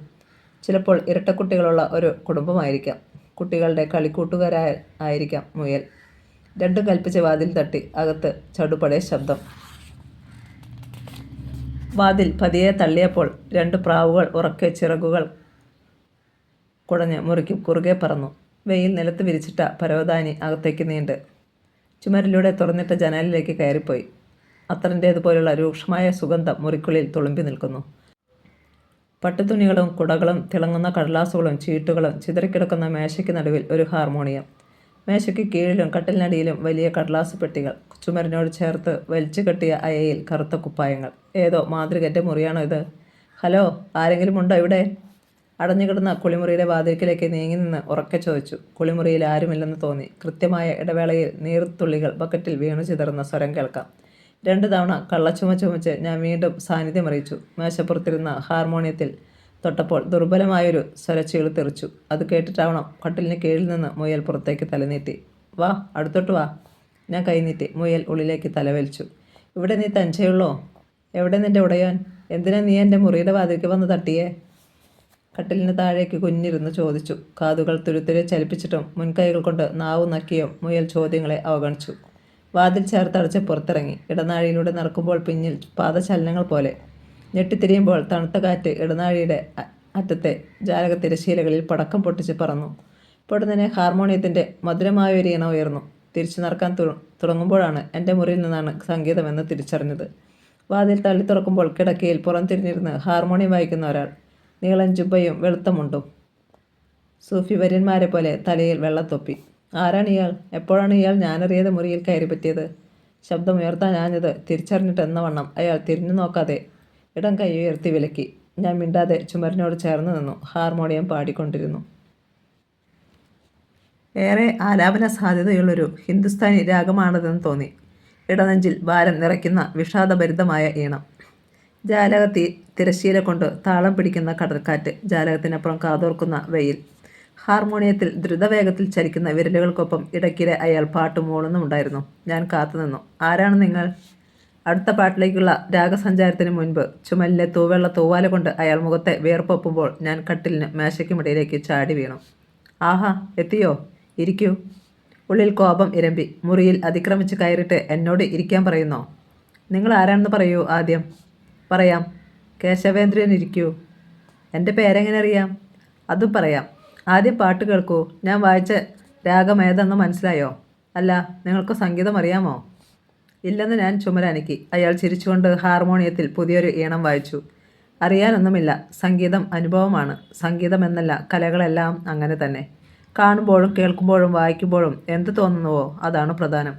ചിലപ്പോൾ ഇരട്ടക്കുട്ടികളുള്ള ഒരു കുടുംബമായിരിക്കാം. കുട്ടികളുടെ കളിക്കൂട്ടുകാരായിരിക്കാം മുയൽ. രണ്ടും കൽപ്പിച്ച് വാതിൽ തട്ടി. അകത്ത് ചടുപടേ ശബ്ദം. വാതിൽ പതിയെ തള്ളിയപ്പോൾ 2 പ്രാവുകൾ ഉറക്കെ ചിറകുകൾ കുടഞ്ഞ് മുറിക്ക് കുറുകെ പറന്നു. വെയിൽ നിലത്ത് വിരിച്ചിട്ട പരവതാനി അകത്തേക്ക് നീണ്ട് ചുമരിലൂടെ തുറന്നിട്ട ജനാലിലേക്ക് കയറിപ്പോയി. അത്തറിൻ്റേതുപോലുള്ള രൂക്ഷമായ സുഗന്ധം മുറിക്കുള്ളിൽ തുളുമ്പി നിൽക്കുന്നു. പട്ടുതുണികളും കുടകളും തിളങ്ങുന്ന കടലാസുകളും ചീട്ടുകളും ചിതറിക്കിടക്കുന്ന മേശയ്ക്ക് നടുവിൽ ഒരു ഹാർമോണിയം. മേശയ്ക്ക് കീഴിലും കട്ടിലിനടിയിലും വലിയ കടലാസ് പെട്ടികൾ. ചുമരിനോട് ചേർത്ത് വലിച്ചു കെട്ടിയ അയയിൽ കറുത്ത കുപ്പായങ്ങൾ. ഏതോ മാതൃകൻ്റെ മുറിയാണോ ഇത്? ഹലോ, ആരെങ്കിലും ഉണ്ടോ ഇവിടെ? അടഞ്ഞുകിടന്ന കുളിമുറിയുടെ വാതിൽക്കിലേക്ക് നീങ്ങി നിന്ന് ഉറക്കെ ചോദിച്ചു. കുളിമുറിയിൽ ആരുമില്ലെന്ന് തോന്നി. കൃത്യമായ ഇടവേളയിൽ നീർത്തുള്ളികൾ ബക്കറ്റിൽ വീണു ചിതറുന്ന സ്വരം കേൾക്കാം. 2 തവണ കള്ളച്ചുമ ചുമച്ച് ഞാൻ വീണ്ടും സാന്നിധ്യം അറിയിച്ചു. മേശപ്പുറത്തിരുന്ന ഹാർമോണിയത്തിൽ തൊട്ടപ്പോൾ ദുർബലമായൊരു സ്വരച്ചീള് തെറിച്ചു. അത് കേട്ടിട്ടാവണം കട്ടിലിന് കീഴിൽ നിന്ന് മുയൽ പുറത്തേക്ക് തലനീട്ടി. വാ, അടുത്തോട്ട് വാ. ഞാൻ കൈനീട്ടി. മുയൽ ഉള്ളിലേക്ക് തലവലിച്ചു. ഇവിടെ നീ തനിച്ചേയുള്ളോ? എവിടെ നിൻ്റെ ഉടയാൻ? എന്തിനാ നീ എൻ്റെ മുറിയുടെ വാതിൽക്ക് വന്ന് തട്ടിയേ? കട്ടിലിന് താഴേക്ക് കുഞ്ഞിരുന്ന് ചോദിച്ചു. കാതുകൾ തുരുത്തുരെ ചലിപ്പിച്ചിട്ടും മുൻകൈകൾ കൊണ്ട് നാവു നക്കിയും മുയൽ ചോദ്യങ്ങളെ അവഗണിച്ചു. വാതിൽ ചേർത്തടച്ച് പുറത്തിറങ്ങി. ഇടനാഴിയിലൂടെ നടക്കുമ്പോൾ പിന്നിൽ പാദചലനങ്ങൾ പോലെ. ഞെട്ടിത്തിരിയുമ്പോൾ തണുത്ത കാറ്റ് ഇടനാഴിയുടെ അറ്റത്തെ ജാലക തിരശീലകളിൽ പടക്കം പൊട്ടിച്ച് പറന്നു. പൊടുന്നനെ ഹാർമോണിയത്തിൻ്റെ മധുരമായൊരു ഈണ ഉയർന്നു. തിരിച്ചു നടക്കാൻ തുടങ്ങുമ്പോഴാണ് എൻ്റെ മുറിയിൽ നിന്നാണ് സംഗീതമെന്ന് തിരിച്ചറിഞ്ഞത്. വാതിൽ തള്ളി തുറക്കുമ്പോൾ കിടക്കയിൽ പുറംതിരിഞ്ഞിരുന്ന് ഹാർമോണിയം വായിക്കുന്ന ഒരാൾ. നീളൻ ജുബ്ബയും വെളുത്ത മുണ്ടും. സൂഫി വര്യന്മാരെ പോലെ തലയിൽ വെള്ളത്തൊപ്പി. ആരാണ് ഇയാൾ? എപ്പോഴാണ് ഇയാൾ ഞാനറിയാതെ മുറിയിൽ കയറി പറ്റിയത്? ശബ്ദമുയർത്താനാഞ്ഞത് തിരിച്ചറിഞ്ഞിട്ട് എന്ന വണ്ണം അയാൾ തിരിഞ്ഞു നോക്കാതെ ഇടം കൈ ഉയർത്തി വിലക്കി. ഞാൻ മിണ്ടാതെ ചുമരിനോട് ചേർന്ന് നിന്നു. ഹാർമോണിയം പാടിക്കൊണ്ടിരുന്നു. ഏറെ ആലാപന സാധ്യതയുള്ളൊരു ഹിന്ദുസ്ഥാനി രാഗമാണതെന്ന് തോന്നി. ഇടനെഞ്ചിൽ ഭാരം നിറയ്ക്കുന്ന വിഷാദഭരിതമായ ഈണം. ജാലക തിരശ്ശീല കൊണ്ട് താളം പിടിക്കുന്ന കടൽക്കാറ്റ്. ജാലകത്തിനപ്പുറം കാതോർക്കുന്ന വെയിൽ. ഹാർമോണിയത്തിൽ ദ്രുതവേഗത്തിൽ ചലിക്കുന്ന വിരലുകൾക്കൊപ്പം ഇടയ്ക്കിടെ അയാൾ പാട്ട് മൂളുന്നുമുണ്ടായിരുന്നു. ഞാൻ കാത്തുനിന്നു. ആരാണ് നിങ്ങൾ? അടുത്ത പാട്ടിലേക്കുള്ള രാഗസഞ്ചാരത്തിന് മുൻപ് ചുമലിലെ തൂവെള്ള തൂവാല കൊണ്ട് അയാൾ മുഖത്തെ വിയർപ്പൊപ്പുമ്പോൾ ഞാൻ കട്ടിലിന് മേശയ്ക്കുമിടയിലേക്ക് ചാടി വീണു. ആഹാ, എത്തിയോ? ഇരിക്കൂ. ഉള്ളിൽ കോപം ഇരമ്പി. മുറിയിൽ അതിക്രമിച്ച് കയറിയിട്ട് എന്നോട് ഇരിക്കാൻ പറയുന്നോ? നിങ്ങൾ ആരാണെന്ന് പറയൂ ആദ്യം. പറയാം. കേശവേന്ദ്രൻ. ഇരിക്കൂ. എൻ്റെ പേരെങ്ങനെ അറിയാം? അതും പറയാം. ആദ്യം പാട്ട് കേൾക്കൂ. ഞാൻ വായിച്ച രാഗം ഏതെന്ന് മനസ്സിലായോ? അല്ല, നിങ്ങൾക്ക് സംഗീതം അറിയാമോ? ഇല്ലെന്ന് ഞാൻ ചുമരനക്കി. അയാൾ ചിരിച്ചുകൊണ്ട് ഹാർമോണിയത്തിൽ പുതിയൊരു ഈണം വായിച്ചു. അറിയാനൊന്നുമില്ല. സംഗീതം അനുഭവമാണ്. സംഗീതമെന്നല്ല, കലകളെല്ലാം അങ്ങനെ തന്നെ. കാണുമ്പോഴും കേൾക്കുമ്പോഴും വായിക്കുമ്പോഴും എന്ത് തോന്നുന്നുവോ അതാണ് പ്രധാനം.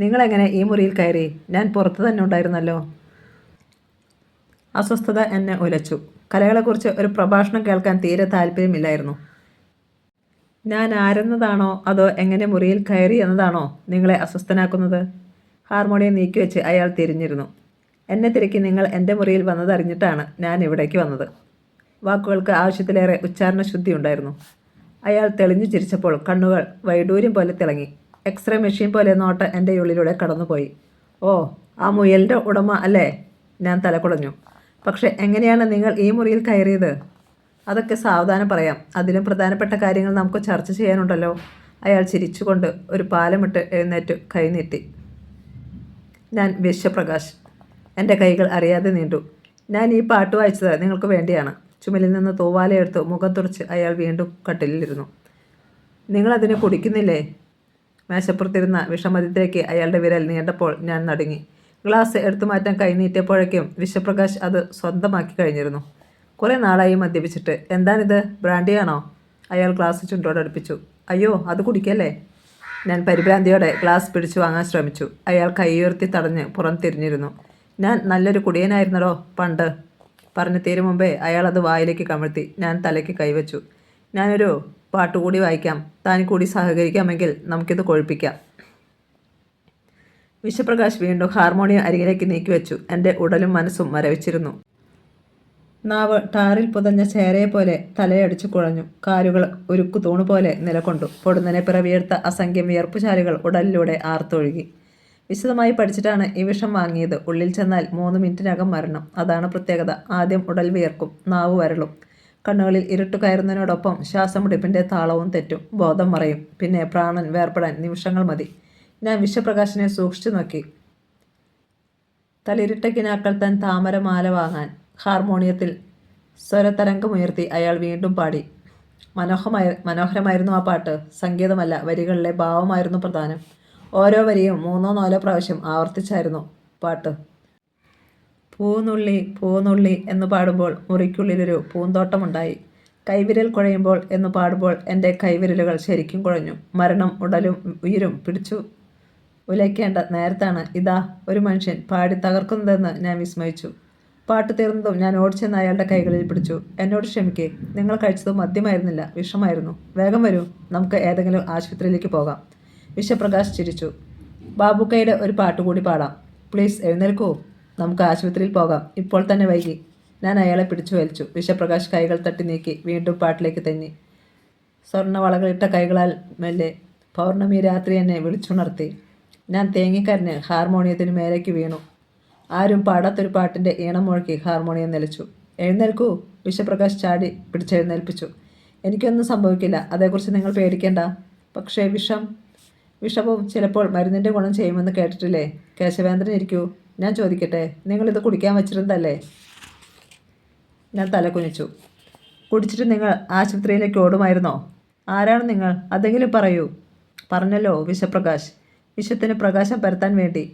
നിങ്ങളെങ്ങനെ ഈ മുറിയിൽ കയറി? ഞാൻ പുറത്തു തന്നെ ഉണ്ടായിരുന്നല്ലോ. അസ്വസ്ഥത എന്നെ ഉലച്ചു. കലകളെക്കുറിച്ച് ഒരു പ്രഭാഷണം കേൾക്കാൻ തീരെ താല്പര്യമില്ലായിരുന്നു. ഞാൻ ആരെന്നതാണോ അതോ എങ്ങനെ മുറിയിൽ കയറി എന്നതാണോ നിങ്ങളെ അസ്വസ്ഥനാക്കുന്നത്? ഹാർമോണിയം നീക്കിവെച്ച് അയാൾ തിരിഞ്ഞിരുന്നു. എന്നെ തിരക്കി നിങ്ങൾ എൻ്റെ മുറിയിൽ വന്നതറിഞ്ഞിട്ടാണ് ഞാൻ ഇവിടേക്ക് വന്നത്. വാക്കുകൾക്ക് ആവശ്യത്തിലേറെ ഉച്ചാരണ ശുദ്ധി ഉണ്ടായിരുന്നു. അയാൾ തെളിഞ്ഞു ചിരിച്ചപ്പോൾ കണ്ണുകൾ വൈഡൂര്യം പോലെ തിളങ്ങി. എക്സ്റേ മെഷീൻ പോലെ നോട്ട് എൻ്റെ ഉള്ളിലൂടെ കടന്നുപോയി. ഓ, ആ മുയലിൻ്റെ ഉടമ അല്ലേ? ഞാൻ തലകുടഞ്ഞു. പക്ഷെ എങ്ങനെയാണ് നിങ്ങൾ ഈ മുറിയിൽ കയറിയത്? അതൊക്കെ സാവധാനം പറയാം. അതിലും പ്രധാനപ്പെട്ട കാര്യങ്ങൾ നമുക്ക് ചർച്ച ചെയ്യാനുണ്ടല്ലോ. അയാൾ ചിരിച്ചുകൊണ്ട് ഒരു പാലമിട്ട് എഴുന്നേറ്റ് കൈനീട്ടി. ഞാൻ വിശ്വപ്രകാശ്. എൻ്റെ കൈകൾ അറിയാതെ നീണ്ടു. ഞാൻ ഈ പാട്ട് വായിച്ചത് നിങ്ങൾക്ക് വേണ്ടിയാണ്. ചുമലിൽ നിന്ന് തൂവാലയെടുത്ത് മുഖം തുറച്ച് അയാൾ വീണ്ടും കട്ടിലിരുന്നു. നിങ്ങളതിനെ കുടിക്കുന്നില്ലേ? മേശപ്പുറത്തിരുന്ന വിഷമദ്യത്തിലേക്ക് അയാളുടെ വിരൽ നീണ്ടപ്പോൾ ഞാൻ നടുങ്ങി. ഗ്ലാസ് എടുത്തു മാറ്റാൻ കൈനീട്ടിയപ്പോഴേക്കും വിശ്വപ്രകാശ് അത് സ്വന്തമാക്കി കഴിഞ്ഞിരുന്നു. കുറേ നാളായി മദ്യപിച്ചിട്ട്. എന്താണിത്, ബ്രാൻഡിയാണോ? അയാൾ ഗ്ലാസ് ചുണ്ടോടടുപ്പിച്ചു. അയ്യോ, അത് കുടിക്കല്ലേ. ഞാൻ പരിഭ്രാന്തിയോടെ ഗ്ലാസ് പിടിച്ചു വാങ്ങാൻ ശ്രമിച്ചു. അയാൾ കൈയുയർത്തി തടഞ്ഞ് പുറം തിരിഞ്ഞിരുന്നു. ഞാൻ നല്ലൊരു കുടിയനായിരുന്നടോ പണ്ട്. പറഞ്ഞു തീരും മുമ്പേ അയാൾ അത് വായിലേക്ക് കമഴ്ത്തി. ഞാൻ തലയ്ക്ക് കൈവച്ചു. ഞാനൊരു പാട്ടുകൂടി വായിക്കാം. താൻ കൂടി സഹകരിക്കാമെങ്കിൽ നമുക്കിത് കൊഴുപ്പിക്കാം. വിശ്വപ്രകാശ് വീണ്ടും ഹാർമോണിയം അരികിലേക്ക് നീക്കിവെച്ചു. എൻ്റെ ഉടലും മനസ്സും മരവിച്ചിരുന്നു. നാവ് ടാറിൽ പുതഞ്ഞ ചേരയെപ്പോലെ തലയടിച്ചു കുഴഞ്ഞു. കാലുകൾ ഉരുക്കു തൂണുപോലെ നിലകൊണ്ടു. പൊടുന്നനെ പിറവിയെടുത്ത അസംഖ്യം വിയർപ്പുചാലുകൾ ഉടലിലൂടെ ആർത്തൊഴുകി. വിശദമായി പഠിച്ചിട്ടാണ് ഈ വിഷം വാങ്ങിയത്. ഉള്ളിൽ ചെന്നാൽ 3 മിനിറ്റിനകം മരണം. അതാണ് പ്രത്യേകത. ആദ്യം ഉടൽ വിയർക്കും, നാവ് വരളും, കണ്ണുകളിൽ ഇരുട്ടു കയറുന്നതിനോടൊപ്പം ശ്വാസമുടിപ്പിൻ്റെ താളവും തെറ്റും, ബോധം മറയും. പിന്നെ പ്രാണൻ വേർപെടാൻ നിമിഷങ്ങൾ മതി. ഞാൻ വിശ്വപ്രകാശിനെ സൂക്ഷിച്ചു നോക്കി. തളിരിട്ടക്കിനാക്കൾ തൻ താമരമാല വാങ്ങാൻ. ഹാർമോണിയത്തിൽ സ്വരതരംഗമുയർത്തി അയാൾ വീണ്ടും പാടി. മനോഹരമായിരുന്നു ആ പാട്ട്. സംഗീതമല്ല, വരികളിലെ ഭാവമായിരുന്നു പ്രധാനം. ഓരോ വരിയും 3-4 പ്രാവശ്യം ആവർത്തിച്ചായിരുന്നു പാട്ട്. പൂനുള്ളി പൂനുള്ളി എന്ന് പാടുമ്പോൾ മുറിക്കുള്ളിലൊരു പൂന്തോട്ടമുണ്ടായി. കൈവിരൽ കുഴയുമ്പോൾ എന്ന് പാടുമ്പോൾ എൻ്റെ കൈവിരലുകൾ ശരിക്കും കുഴഞ്ഞു. മരണം ഉടലും ഉയിരും പിടിച്ചു ഉലയ്ക്കേണ്ട നേരത്താണ് ഇതാ ഒരു മനുഷ്യൻ പാടി തകർക്കുന്നതെന്ന് ഞാൻ വിസ്മയിച്ചു. പാട്ട് തീർന്നതും ഞാൻ ഓടിച്ചെന്ന് അയാളുടെ കൈകളിൽ പിടിച്ചു. എന്നോട് ക്ഷമിക്കേ, നിങ്ങൾ കഴിച്ചത് മദ്യമായിരുന്നില്ല, വിഷമായിരുന്നു. വേഗം വരൂ, നമുക്ക് ഏതെങ്കിലും ആശുപത്രിയിലേക്ക് പോകാം. വിശ്വപ്രകാശ് ചിരിച്ചു. ബാബുക്കയുടെ ഒരു പാട്ടുകൂടി പാടാം. പ്ലീസ് എഴുന്നേൽക്കൂ, നമുക്ക് ആശുപത്രിയിൽ പോകാം. ഇപ്പോൾ തന്നെ വൈകി. ഞാൻ അയാളെ പിടിച്ചു വലിച്ചു. വിശ്വപ്രകാശ് കൈകൾ തട്ടി നീക്കി വീണ്ടും പാട്ടിലേക്ക് തെന്നി. സ്വർണ്ണവളകളിട്ട കൈകളാൽ മെല്ലെ പൗർണമി രാത്രി എന്നെ വിളിച്ചുണർത്തി. ഞാൻ തേങ്ങിക്കരഞ്ഞ് ഹാർമോണിയത്തിന് മേലേക്ക് വീണു. ആരും പാടാത്തൊരു പാട്ടിൻ്റെ ഈണം മുഴക്കി ഹാർമോണിയം നിലച്ചു. എഴുന്നേൽക്കൂ, വിശ്വപ്രകാശ് ചാടി പിടിച്ചെഴുന്നേൽപ്പിച്ചു. എനിക്കൊന്നും സംഭവിക്കില്ല, അതേക്കുറിച്ച് നിങ്ങൾ പേടിക്കേണ്ട. പക്ഷേ വിഷവും ചിലപ്പോൾ മരുന്നിൻ്റെ ഗുണം ചെയ്യുമെന്ന് കേട്ടിട്ടില്ലേ? കേശവേന്ദ്രൻ ഇരിക്കൂ, ഞാൻ ചോദിക്കട്ടെ, നിങ്ങളിത് കുടിക്കാൻ വച്ചിരുന്നതല്ലേ? ഞാൻ തലകുനിച്ചു. കുടിച്ചിട്ട് നിങ്ങൾ ആശുപത്രിയിലേക്ക് ഓടുമായിരുന്നോ? ആരാണ് നിങ്ങൾ? അതെങ്കിലും പറയൂ. പറഞ്ഞല്ലോ, വിശ്വപ്രകാശ്. വിശ്വത്തിന് പ്രകാശം പരത്താൻ വേണ്ടി.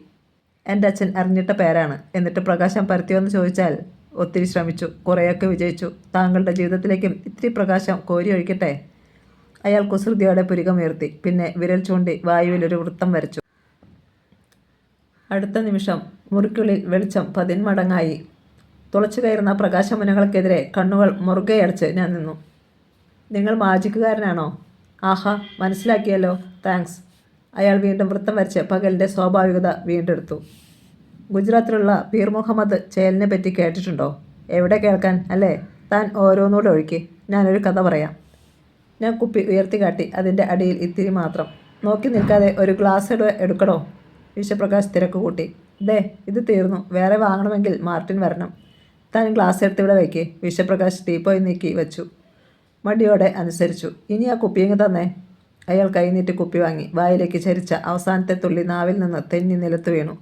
എൻ്റെ അച്ഛൻ അറിഞ്ഞിട്ട പേരാണ്. എന്നിട്ട് പ്രകാശം പരത്തിയോന്ന് ചോദിച്ചാൽ ഒത്തിരി ശ്രമിച്ചു, കുറേയൊക്കെ വിജയിച്ചു. താങ്കളുടെ ജീവിതത്തിലേക്കും ഇത്തിരി പ്രകാശം കോരി ഒഴിക്കട്ടെ. അയാൾ കുസൃതിയോടെ പുരികമുയർത്തി. പിന്നെ വിരൽ ചൂണ്ടി വായുവിലൊരു വൃത്തം വരച്ചു. അടുത്ത നിമിഷം മുറിക്കുള്ളിൽ വെളിച്ചം 10 മടങ്ങായി. തുളച്ചു കയറുന്ന പ്രകാശമുനകൾക്കെതിരെ കണ്ണുകൾ മുറുകെ അടച്ച് ഞാൻ നിന്നു. നിങ്ങൾ മാജിക്കുകാരനാണോ? ആഹാ, മനസ്സിലാക്കിയല്ലോ, താങ്ക്സ്. അയാൾ വീണ്ടും വൃത്തം വരച്ച് പകലിൻ്റെ സ്വാഭാവികത വീണ്ടെടുത്തു. ഗുജറാത്തിലുള്ള പീർ മുഹമ്മദ് ചേലിനെ പറ്റി കേട്ടിട്ടുണ്ടോ? എവിടെ കേൾക്കാൻ അല്ലേ? താൻ ഓരോന്നൂടെ ഒഴുക്കി, ഞാനൊരു കഥ പറയാം. ഞാൻ കുപ്പി ഉയർത്തിക്കാട്ടി. അതിൻ്റെ അടിയിൽ ഇത്തിരി മാത്രം. നോക്കി നിൽക്കാതെ ഒരു ഗ്ലാസ് എടുക്കണോ? വിശ്വപ്രകാശ് തിരക്ക് കൂട്ടി. ദേ, ഇത് തീർന്നു. വേറെ വാങ്ങണമെങ്കിൽ മാർട്ടിൻ വരണം. താൻ ഗ്ലാസ് എടുത്തിവിടെ വയ്ക്കേ. വിശ്വപ്രകാശ് ടീപ്പോയി നീക്കി വെച്ചു. മടിയോടെ അനുസരിച്ചു. ഇനി ആ കുപ്പിയങ്ങ് തന്നേ. അയാൾ കൈനീട്ടി കുപ്പി വാങ്ങി. വായിലേക്ക് ചരിച്ച അവസാനത്തെ തുള്ളി നാവിൽ നിന്ന് തെന്നി നിലത്ത് വീണു.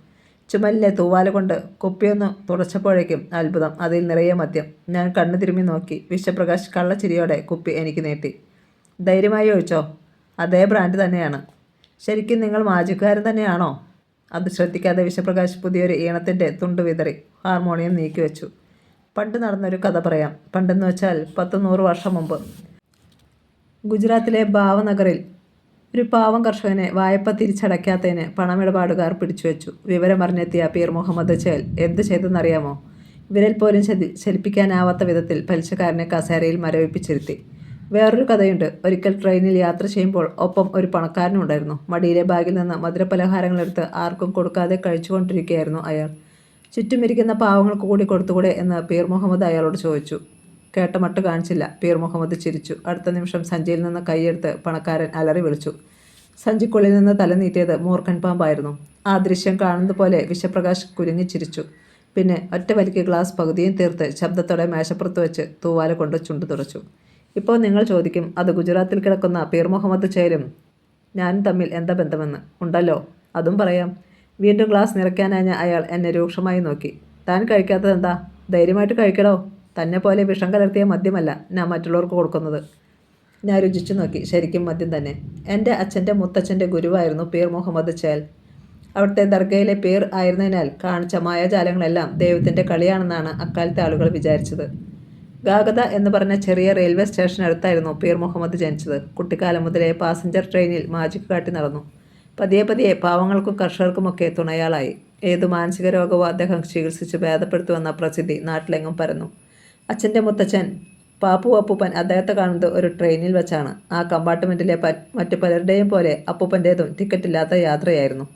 ചുമലിലെ തൂവാല കൊണ്ട് കുപ്പിയൊന്ന് തുടച്ചപ്പോഴേക്കും അത്ഭുതം, അതിൽ നിറയെ മദ്യം. ഞാൻ കണ്ണു തിരുമ്മി നോക്കി. വിശ്വപ്രകാശ് കള്ളച്ചിരിയോടെ കുപ്പി എനിക്ക് നീട്ടി. ധൈര്യമായി ഒഴിച്ചോ, അതേ ബ്രാൻഡ് തന്നെയാണ്. ശരിക്കും നിങ്ങൾ മാജിക്കുകാരൻ തന്നെയാണോ? അത് ശ്രദ്ധിക്കാതെ വിശ്വപ്രകാശ് പുതിയൊരു ഈണത്തിൻ്റെ തുണ്ട് വിതറി ഹാർമോണിയം നീക്കിവെച്ചു. പണ്ട് നടന്നൊരു കഥ പറയാം. പണ്ടെന്ന് വെച്ചാൽ 100 വർഷം മുമ്പ് ഗുജറാത്തിലെ ഭാവനഗറിൽ ഒരു പാവം കർഷകനെ വായ്പ തിരിച്ചടയ്ക്കാത്തതിന് പണമിടപാടുകാർ പിടിച്ചുവെച്ചു. വിവരമറിഞ്ഞെത്തിയ പീർ മുഹമ്മദ് ചേൽ എന്തു ചെയ്തെന്നറിയാമോ? വിരൽ പോലും ചലിപ്പിക്കാനാവാത്ത വിധത്തിൽ പലിശക്കാരനെ കസേരയിൽ മരവിപ്പിച്ചിരുത്തി. വേറൊരു കഥയുണ്ട്. ഒരിക്കൽ ട്രെയിനിൽ യാത്ര ചെയ്യുമ്പോൾ ഒപ്പം ഒരു പണക്കാരനുണ്ടായിരുന്നു. മടിയിലെ ബാഗിൽ നിന്ന് മധുരപലഹാരങ്ങളെടുത്ത് ആർക്കും കൊടുക്കാതെ കഴിച്ചുകൊണ്ടിരിക്കുകയായിരുന്നു അയാൾ. ചുറ്റുമിരിക്കുന്ന പാവങ്ങൾക്ക് കൂടി കൊടുത്തുകൂടെ എന്ന് പീർ മുഹമ്മദ് അയാളോട് ചോദിച്ചു. കേട്ട മട്ട് കാണിച്ചില്ല. പീർ മുഹമ്മദ് ചിരിച്ചു. അടുത്ത നിമിഷം സഞ്ചിയിൽ നിന്ന് കൈയെടുത്ത് പണക്കാരൻ അലറി വിളിച്ചു. സഞ്ചിക്കുള്ളിൽ നിന്ന് തല നീട്ടിയത് മൂർഖൻ പാമ്പായിരുന്നു. ആ ദൃശ്യം കാണുന്നത് പോലെ വിശ്വപ്രകാശ് കുലുങ്ങിച്ചിരിച്ചു. പിന്നെ ഒറ്റ വലിക്ക് ഗ്ലാസ് പകുതിയും തീർത്ത് ശബ്ദത്തോടെ മേശപ്പുറത്ത് വെച്ച് തൂവാല കൊണ്ട് ചുണ്ടു തുടച്ചു. ഇപ്പോൾ നിങ്ങൾ ചോദിക്കും, അത് ഗുജറാത്തിൽ കിടക്കുന്ന പീർ മുഹമ്മദ് ചേലും ഞാനും തമ്മിൽ എന്താ ബന്ധമെന്ന്. ഉണ്ടല്ലോ, അതും പറയാം. വീണ്ടും ഗ്ലാസ് നിറയ്ക്കാനാഞ്ഞ അയാൾ എന്നെ രൂക്ഷമായി നോക്കി. താൻ കഴിക്കാത്തത് എന്താ? ധൈര്യമായിട്ട് കഴിക്കടോ. തന്നെ പോലെ വിഷം കലർത്തിയ മദ്യമല്ല ഞാൻ മറ്റുള്ളവർക്ക് കൊടുക്കുന്നത്. ഞാൻ രുചിച്ചു നോക്കി. ശരിക്കും മദ്യം തന്നെ. എൻ്റെ അച്ഛൻ്റെ മുത്തച്ഛൻ്റെ ഗുരുവായിരുന്നു പീർ മുഹമ്മദ് ചേൽ. അവിടുത്തെ ദർഗയിലെ പീർ ആയിരുന്നതിനാൽ കാണിച്ച മായാജാലങ്ങളെല്ലാം ദൈവത്തിൻ്റെ കളിയാണെന്നാണ് അക്കാലത്തെ ആളുകൾ വിചാരിച്ചത്. ഗാഗത എന്ന് പറഞ്ഞ ചെറിയ റെയിൽവേ സ്റ്റേഷനടുത്തായിരുന്നു പീർ മുഹമ്മദ് ജനിച്ചത്. കുട്ടിക്കാലം മുതലേ പാസഞ്ചർ ട്രെയിനിൽ മാജിക് കാട്ടി നടന്നു. പതിയെ പതിയെ പാവങ്ങൾക്കും കർഷകർക്കുമൊക്കെ തുണയാളായി. ഏതു മാനസിക രോഗവും അദ്ദേഹം ചികിത്സിച്ച് ഭേദപ്പെടുത്തുവെന്ന പ്രസിദ്ധി നാട്ടിലെങ്ങും പരന്നു. അച്ഛൻ്റെ മുത്തച്ഛൻ പാപ്പു അപ്പൂപ്പൻ അദ്ദേഹത്തെ കാണുന്നത് ഒരു ട്രെയിനിൽ വെച്ചാണ്. ആ കമ്പാർട്ട്മെൻറ്റിലെ മറ്റു പലരുടെയും പോലെ അപ്പൂപ്പൻ്റേതും ടിക്കറ്റില്ലാത്ത യാത്രയായിരുന്നു.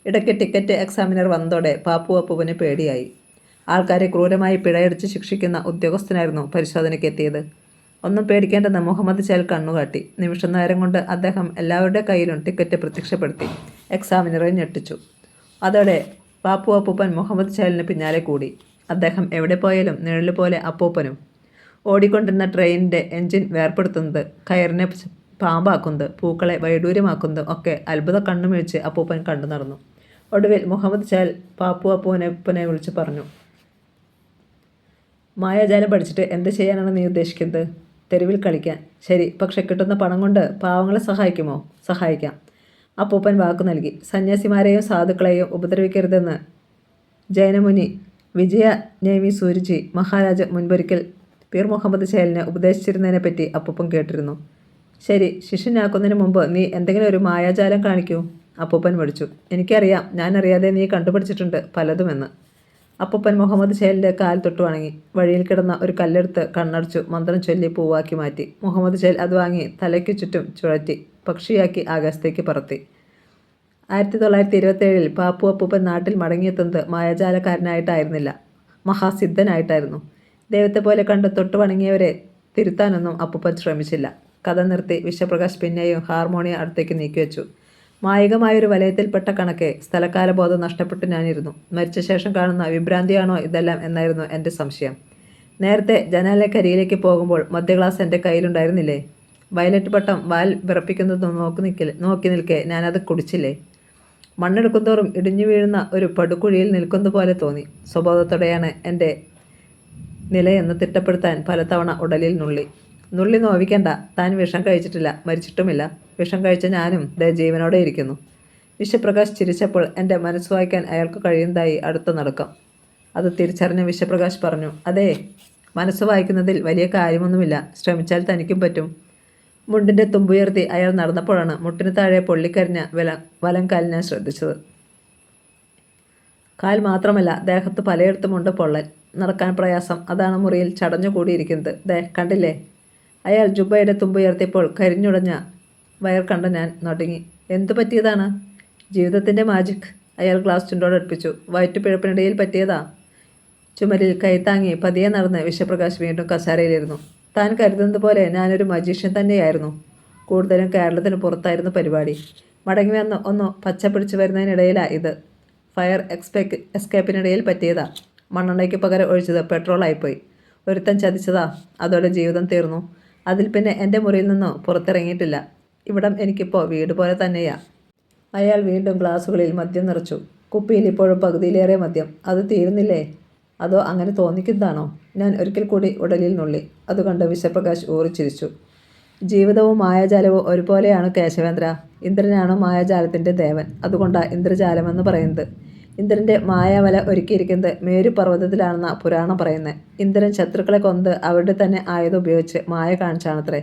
ഇടയ്ക്ക് ടിക്കറ്റ് എക്സാമിനർ വന്നതോടെ പാപ്പു അപ്പൂപ്പന് പേടിയായി. ആൾക്കാരെ ക്രൂരമായി പിഴയടിച്ച് ശിക്ഷിക്കുന്ന ഉദ്യോഗസ്ഥനായിരുന്നു പരിശോധനയ്ക്ക് എത്തിയത്. ഒന്നും പേടിക്കേണ്ടെന്ന് മുഹമ്മദ് ചേൽ കണ്ണുകാട്ടി. നിമിഷ നേരം കൊണ്ട് അദ്ദേഹം എല്ലാവരുടെ കയ്യിലും ടിക്കറ്റ് പ്രത്യക്ഷപ്പെടുത്തി. എക്സാമിനറെ ഞെട്ടിച്ചു. അതോടെ പാപ്പു അപ്പൂപ്പൻ മുഹമ്മദ് ചേലിന് പിന്നാലെ കൂടി. അദ്ദേഹം എവിടെ പോയാലും നിഴല് പോലെ അപ്പൂപ്പനും. ഓടിക്കൊണ്ടിരുന്ന ട്രെയിനിൻ്റെ എൻജിൻ വേർപ്പെടുത്തുന്നത്, കയറിനെ പാമ്പാക്കുന്നത്, പൂക്കളെ വൈഡൂര്യമാക്കുന്നത് ഒക്കെ അത്ഭുത കണ്ണുമിഴിച്ച് അപ്പൂപ്പൻ കണ്ടു നടന്നു. ഒടുവിൽ മുഹമ്മദ് ചേൽ പാപ്പു അപ്പൂപ്പനെ വിളിച്ച് പറഞ്ഞു, മായാജാലം പഠിച്ചിട്ട് എന്ത് ചെയ്യാനാണ് നീ ഉദ്ദേശിക്കുന്നത്? തെരുവിൽ കളിക്കാൻ. ശരി, പക്ഷെ കിട്ടുന്ന പണം കൊണ്ട് പാവങ്ങളെ സഹായിക്കുമോ? സഹായിക്കാം. അപ്പൂപ്പൻ വാക്കു നൽകി. സന്യാസിമാരെയും സാധുക്കളെയും ഉപദ്രവിക്കരുതെന്ന് ജൈനമുനി വിജയ നേമി സൂര്ജി മഹാരാജ് മുൻപൊരിക്കൽ പീർ മുഹമ്മദ് ചേലിനെ ഉപദേശിച്ചിരുന്നതിനെപ്പറ്റി അപ്പൂപ്പൻ കേട്ടിരുന്നു. ശരി, ശിഷ്യനാക്കുന്നതിന് മുമ്പ് നീ എന്തെങ്കിലും ഒരു മായാജാലം കാണിക്കൂ. അപ്പൂപ്പൻ വിളിച്ചു. എനിക്കറിയാം, ഞാനറിയാതെ നീ കണ്ടുപിടിച്ചിട്ടുണ്ട് പലതുമെന്ന്. അപ്പൂപ്പൻ മുഹമ്മദ് ചേലിൻ്റെ കാൽ തൊട്ടു വണങ്ങി. വഴിയിൽ കിടന്ന ഒരു കല്ലെടുത്ത് കണ്ണടച്ചു മന്ത്രം ചൊല്ലി പൂവാക്കി മാറ്റി. മുഹമ്മദ് ചേൽ അത് വാങ്ങി തലയ്ക്ക് ചുറ്റും ചുഴറ്റി പക്ഷിയാക്കി ആകാശത്തേക്ക് പറത്തി. 1927 പാപ്പു അപ്പൂപ്പൻ നാട്ടിൽ മടങ്ങിയെത്തുന്നത് മായാജാലക്കാരനായിട്ടായിരുന്നില്ല, മഹാസിദ്ധനായിട്ടായിരുന്നു. ദൈവത്തെ പോലെ കണ്ട് തൊട്ടു വണങ്ങിയവരെ തിരുത്താനൊന്നും അപ്പൂപ്പൻ ശ്രമിച്ചില്ല. കഥ നിർത്തി വിശ്വപ്രകാശ് പിന്നെയും ഹാർമോണിയം അടുത്തേക്ക് നീക്കിവെച്ചു. മായികമായൊരു വലയത്തിൽപ്പെട്ട കണക്കെ സ്ഥലകാലബോധം നഷ്ടപ്പെട്ട് ഞാനിരുന്നു. മരിച്ച ശേഷം കാണുന്ന വിഭ്രാന്തിയാണോ ഇതെല്ലാം എന്നായിരുന്നു എൻ്റെ സംശയം. നേരത്തെ ജനാലക്കരിയിലേക്ക് പോകുമ്പോൾ മധ്യ ഗ്ലാസ് എൻ്റെ കയ്യിലുണ്ടായിരുന്നില്ലേ? വയലറ്റ് പട്ടം വാൽ വിറപ്പിക്കുന്നത് നോക്കി നിൽക്കെ ഞാനത് കുടിച്ചില്ലേ? മണ്ണെടുക്കുന്തോറും ഇടിഞ്ഞു വീഴുന്ന ഒരു പടുകുഴിയിൽ നിൽക്കുന്ന പോലെ തോന്നി. സ്വബോധത്തോടെയാണ് എൻ്റെ നിലയെന്ന് തിട്ടപ്പെടുത്താൻ പലതവണ ഉടലിൽ നുള്ളി നോവിക്കണ്ട. താൻ വിഷം കഴിച്ചിട്ടില്ല, മരിച്ചിട്ടുമില്ല. വിഷം കഴിച്ച ഞാനും ജീവനോടെ ഇരിക്കുന്നു. വിശ്വപ്രകാശ് ചിരിച്ചപ്പോൾ എൻ്റെ മനസ്സ് വായിക്കാൻ അയാൾക്ക് കഴിയുന്നതായി അടുത്ത നടുക്കം. അത് തിരിച്ചറിഞ്ഞ വിശ്വപ്രകാശ് പറഞ്ഞു, അതെ, മനസ്സ് വായിക്കുന്നതിൽ വലിയ കാര്യമൊന്നുമില്ല. ശ്രമിച്ചാൽ തനിക്കും പറ്റും. മുണ്ടിൻ്റെ തുമ്പുയർത്തി അയാൾ നടന്നപ്പോഴാണ് മുട്ടിന് താഴെ പൊള്ളിക്കരിഞ്ഞ വലം കാൽ ഞാൻ ശ്രദ്ധിച്ചത്. കാൽ മാത്രമല്ല, ദേഹത്ത് പലയിടത്തുമുണ്ട് പൊള്ളൽ. നടക്കാൻ പ്രയാസം. അതാണ് മുറിയിൽ ചടഞ്ഞു കൂടിയിരിക്കുന്നത്. കണ്ടില്ലേ? അയാൾ ജുബയുടെ തുമ്പുയർത്തിയപ്പോൾ കരിഞ്ഞുടഞ്ഞ വയർ കണ്ട ഞാൻ നടുങ്ങി. എന്തു പറ്റിയതാണ്? ജീവിതത്തിൻ്റെ മാജിക്. അയാൾ ഗ്ലാസ് ചുണ്ടോടടുപ്പിച്ചു. വയറ്റുപിഴപ്പിനിടയിൽ പറ്റിയതാ. ചുമരിൽ കൈത്താങ്ങി പതിയെ നടന്ന് വിശ്വപ്രകാശ് വീണ്ടും കസേരയിലിരുന്നു. താൻ കരുതുന്നത് പോലെ ഞാനൊരു മജീഷ്യൻ തന്നെയായിരുന്നു. കൂടുതലും കേരളത്തിന് പുറത്തായിരുന്നു പരിപാടി. മടങ്ങി വന്ന് ഒന്ന് പച്ച പിടിച്ച് വരുന്നതിനിടയിലാണ് ഇത്. ഫയർ എസ്കേപ്പിനിടയിൽ പറ്റിയതാ. മണ്ണെണ്ണയ്ക്ക് പകരം ഒഴിച്ചത് പെട്രോളായിപ്പോയി. ഒരുത്തൻ ചതിച്ചതാ. അതോടെ ജീവിതം തീർന്നു. അതിൽ പിന്നെ എൻ്റെ മുറിയിൽ നിന്നോ പുറത്തിറങ്ങിയിട്ടില്ല. ഇവിടം എനിക്കിപ്പോൾ വീട് പോലെ തന്നെയാ. അയാൾ വീണ്ടും ഗ്ലാസുകളിൽ മദ്യം നിറച്ചു. കുപ്പിയിൽ ഇപ്പോഴും പകുതിയിലേറെ മദ്യം. അത് തീരുന്നില്ലേ? അതോ അങ്ങനെ തോന്നിക്കുന്നതാണോ? ഞാൻ ഒരിക്കൽ കൂടി ഉടലിൽ നുള്ളി. അത് കണ്ട് വിശ്വപ്രകാശ് ഊറിച്ചിരിച്ചു. ജീവിതവും മായാജാലവും ഒരുപോലെയാണ് കേശവേന്ദ്ര. ഇന്ദ്രനാണ് മായാജാലത്തിൻ്റെ ദേവൻ. അതുകൊണ്ടാണ് ഇന്ദ്രജാലമെന്ന് പറയുന്നത്. ഇന്ദ്രൻ്റെ മായാവല ഒരുക്കിയിരിക്കുന്നത് മേരുപർവ്വതത്തിലാണെന്ന പുരാണം പറയുന്നത്. ഇന്ദ്രൻ ശത്രുക്കളെ കൊന്ന് അവരുടെ തന്നെ ആയുധം ഉപയോഗിച്ച് മായ കാണിച്ചാണത്രേ.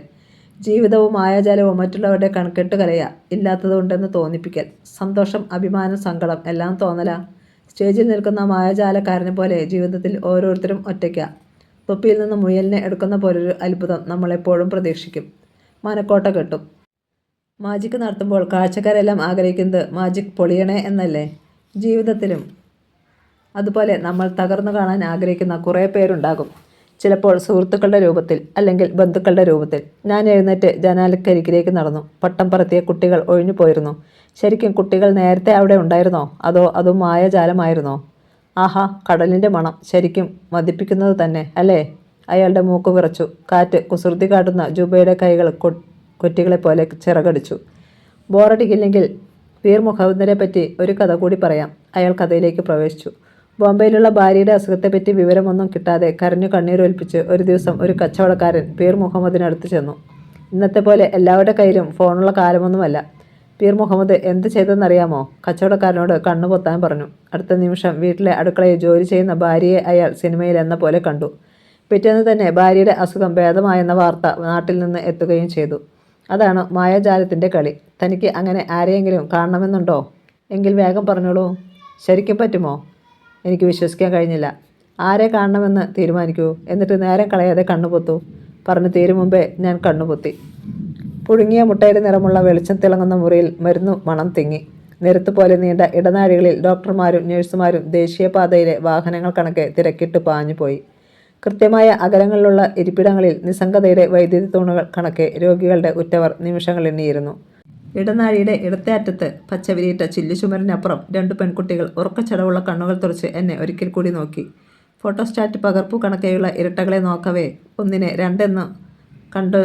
ജീവിതവും മായാജാലവും മറ്റുള്ളവരുടെ കൺകെട്ട് കലയാ, ഇല്ലാത്തതുണ്ടെന്ന് തോന്നിപ്പിക്കൽ. സന്തോഷം, അഭിമാനം, സങ്കടം എല്ലാം തോന്നലാ. സ്റ്റേജിൽ നിൽക്കുന്ന മായാജാലക്കാരനെ പോലെ ജീവിതത്തിൽ ഓരോരുത്തരും ഒറ്റയ്ക്കാ. തൊപ്പിയിൽ നിന്ന് മുയലിനെ എടുക്കുന്ന പോലൊരു അത്ഭുതം നമ്മളെപ്പോഴും പ്രതീക്ഷിക്കും. മനക്കോട്ട കെട്ടും. മാജിക് നടത്തുമ്പോൾ കാഴ്ചക്കാരെല്ലാം ആഗ്രഹിക്കുന്നത് മാജിക് പൊളിയണേ എന്നല്ലേ? ജീവിതത്തിലും അതുപോലെ നമ്മൾ തകർന്നു കാണാൻ ആഗ്രഹിക്കുന്ന കുറേ പേരുണ്ടാകും. ചിലപ്പോൾ സുഹൃത്തുക്കളുടെ രൂപത്തിൽ, അല്ലെങ്കിൽ ബന്ധുക്കളുടെ രൂപത്തിൽ. ഞാൻ എഴുന്നേറ്റ് ജനാലക്കരികിലേക്ക് നടന്നു. പട്ടം പറത്തിയ കുട്ടികൾ ഒഴിഞ്ഞു പോയിരുന്നു. ശരിക്കും കുട്ടികൾ നേരത്തെ അവിടെ ഉണ്ടായിരുന്നോ? അതോ അതും മായാജാലമായിരുന്നോ? ആഹാ, കടലിൻ്റെ മണം ശരിക്കും മതിപ്പിക്കുന്നത് തന്നെ അല്ലേ? അയാളുടെ മൂക്ക് വിറച്ചു. കാറ്റ് കുസൃതി കാട്ടുന്ന ജുബയുടെ കൈകൾ കൊറ്റികളെപ്പോലെ ചിറകടിച്ചു. ബോറടിക്കില്ലെങ്കിൽ പീർ മുഹമ്മദിനെ പറ്റി ഒരു കഥ കൂടി പറയാം. അയാൾ കഥയിലേക്ക് പ്രവേശിച്ചു. ബോംബെയിലുള്ള ഭാര്യയുടെ അസുഖത്തെപ്പറ്റി വിവരമൊന്നും കിട്ടാതെ കരഞ്ഞു കണ്ണീരൊലിപ്പിച്ച് ഒരു ദിവസം ഒരു കച്ചവടക്കാരൻ പീർ മുഹമ്മദിനടുത്ത് ചെന്നു. ഇന്നത്തെ പോലെ എല്ലാവരുടെ കയ്യിലും ഫോണുള്ള കാലമൊന്നുമല്ല. പീർ മുഹമ്മദ് എന്ത് ചെയ്തെന്നറിയാമോ? കച്ചവടക്കാരനോട് കണ്ണു പൊത്താൻ പറഞ്ഞു. അടുത്ത നിമിഷം വീട്ടിലെ അടുക്കളയിൽ ജോലി ചെയ്യുന്ന ഭാര്യയെ അയാൾ സിനിമയിൽ എന്ന പോലെ കണ്ടു. പിറ്റേന്ന് തന്നെ ഭാര്യയുടെ അസുഖം ഭേദമായെന്ന വാർത്ത നാട്ടിൽ നിന്ന് എത്തുകയും ചെയ്തു. അതാണ് മായാജാലത്തിൻ്റെ കളി. തനിക്ക് അങ്ങനെ ആരെയെങ്കിലും കാണണമെന്നുണ്ടോ? എങ്കിൽ വേഗം പറഞ്ഞോളൂ. ശരിക്കും പറ്റുമോ? എനിക്ക് വിശ്വസിക്കാൻ കഴിഞ്ഞില്ല. ആരെ കാണണമെന്ന് തീരുമാനിക്കൂ, എന്നിട്ട് നേരം കളയാതെ കണ്ണുപൊത്തൂ. പറഞ്ഞു തീരും മുമ്പേ ഞാൻ കണ്ണുപൊത്തി. പുഴുങ്ങിയ മുട്ടയുടെ നിറമുള്ള വെളിച്ചം തിളങ്ങുന്ന മുറിയിൽ മരുന്നു മണം തിങ്ങി. നിരത്ത് പോലെ നീണ്ട ഇടനാഴികളിൽ ഡോക്ടർമാരും നഴ്സുമാരും ദേശീയപാതയിലെ വാഹനങ്ങൾ കണക്കെ തിരക്കിട്ട് പാഞ്ഞുപോയി. കൃത്യമായ അകലങ്ങളിലുള്ള ഇരിപ്പിടങ്ങളിൽ നിസ്സംഗതയുടെ വൈദ്യുതി തൂണുകൾ കണക്കെ രോഗികളുടെ ഉറ്റവർ നിമിഷങ്ങൾ എണ്ണിയിരുന്നു. ഇടനാഴിയുടെ ഇടത്തെ അറ്റത്ത് പച്ചവിരിയിട്ട ചില്ലുചുമരിനപ്പുറം 2 പെൺകുട്ടികൾ ഉറക്കച്ചടവുള്ള കണ്ണുകൾ തുറച്ച് എന്നെ ഒരിക്കൽ കൂടി നോക്കി. ഫോട്ടോസ്റ്റാറ്റ് പകർപ്പു കണക്കെയുള്ള ഇരട്ടകളെ നോക്കവേ ഒന്നിനെ 2 എന്ന് കണ്ട്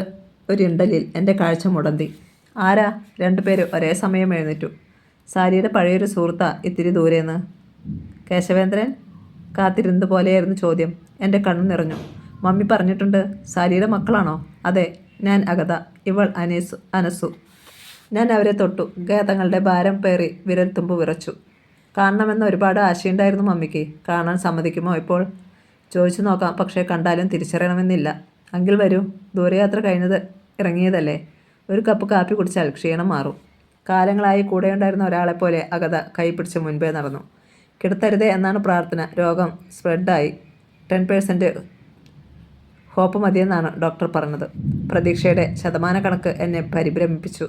ഒരിണ്ടലിൽ എൻ്റെ കാഴ്ച മുടന്തി. ആരാ? 2 പേര് ഒരേ സമയം എഴുന്നേറ്റു. സാരിയുടെ പഴയൊരു സുഹൃത്താ ഇത്തിരി ദൂരേന്ന്. കേശവേന്ദ്രൻ? കാത്തിരുന്നത് പോലെയായിരുന്നു ചോദ്യം. എൻ്റെ കണ്ണു നിറഞ്ഞു. മമ്മി പറഞ്ഞിട്ടുണ്ട്. സാരിയുടെ മക്കളാണോ? അതെ. ഞാൻ അഗത, ഇവൾ അനസു. ഞാൻ അവരെ തൊട്ടു. ഗേതങ്ങളുടെ ഭാരം പേറി വിരൽത്തുമ്പ് വിറച്ചു. കാണണമെന്ന് ഒരുപാട് ആശയുണ്ടായിരുന്നു മമ്മിക്ക്. കാണാൻ സമ്മതിക്കുമോ ഇപ്പോൾ? ചോദിച്ചു നോക്കാം, പക്ഷേ കണ്ടാലും തിരിച്ചറിയണമെന്നില്ല. അങ്കിൽ വരൂ. ദൂരയാത്ര കഴിഞ്ഞത് ഇറങ്ങിയതല്ലേ, ഒരു കപ്പ് കാപ്പി കുടിച്ചാൽ ക്ഷീണം മാറും. കാലങ്ങളായി കൂടെയുണ്ടായിരുന്ന ഒരാളെപ്പോലെ അഗത കൈ പിടിച്ച് മുൻപേ നടന്നു. കിടത്തരുതേ എന്നാണ് പ്രാർത്ഥന. രോഗം സ്പ്രെഡായി. 10% ഹോപ്പ് മതിയെന്നാണ് ഡോക്ടർ പറഞ്ഞത്. പ്രതീക്ഷയുടെ ശതമാനക്കണക്ക് എന്നെ പരിഭ്രമിപ്പിച്ചു.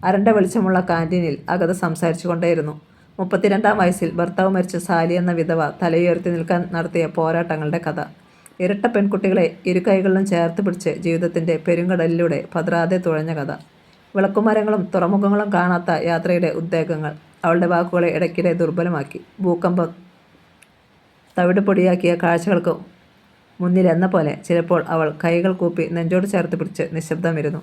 അരണ്ട വെളിച്ചമുള്ള കാൻറ്റീനിൽ അഗത സംസാരിച്ചു കൊണ്ടേയിരുന്നു. 32-ാം വയസ്സിൽ ഭർത്താവ് മരിച്ച സാലി എന്ന വിധവ തലയുയർത്തി നിൽക്കാൻ നടത്തിയ പോരാട്ടങ്ങളുടെ കഥ. ഇരട്ട പെൺകുട്ടികളെ ഇരു കൈകളിലും ചേർത്ത് പിടിച്ച് ജീവിതത്തിൻ്റെ പെരുങ്കടലിലൂടെ പതറാതെ തുഴഞ്ഞ കഥ. വിളക്കുമരങ്ങളും തുറമുഖങ്ങളും കാണാത്ത യാത്രയുടെ ഉദ്വേഗങ്ങൾ അവളുടെ വാക്കുകളെ ഇടയ്ക്കിടെ ദുർബലമാക്കി. ഭൂകമ്പം തവിട് പൊടിയാക്കിയ കാഴ്ചകൾക്ക് മുന്നിലെന്ന പോലെ ചിലപ്പോൾ അവൾ കൈകൾ കൂപ്പി നെഞ്ചോട് ചേർത്ത് പിടിച്ച് നിശബ്ദമിരുന്നു.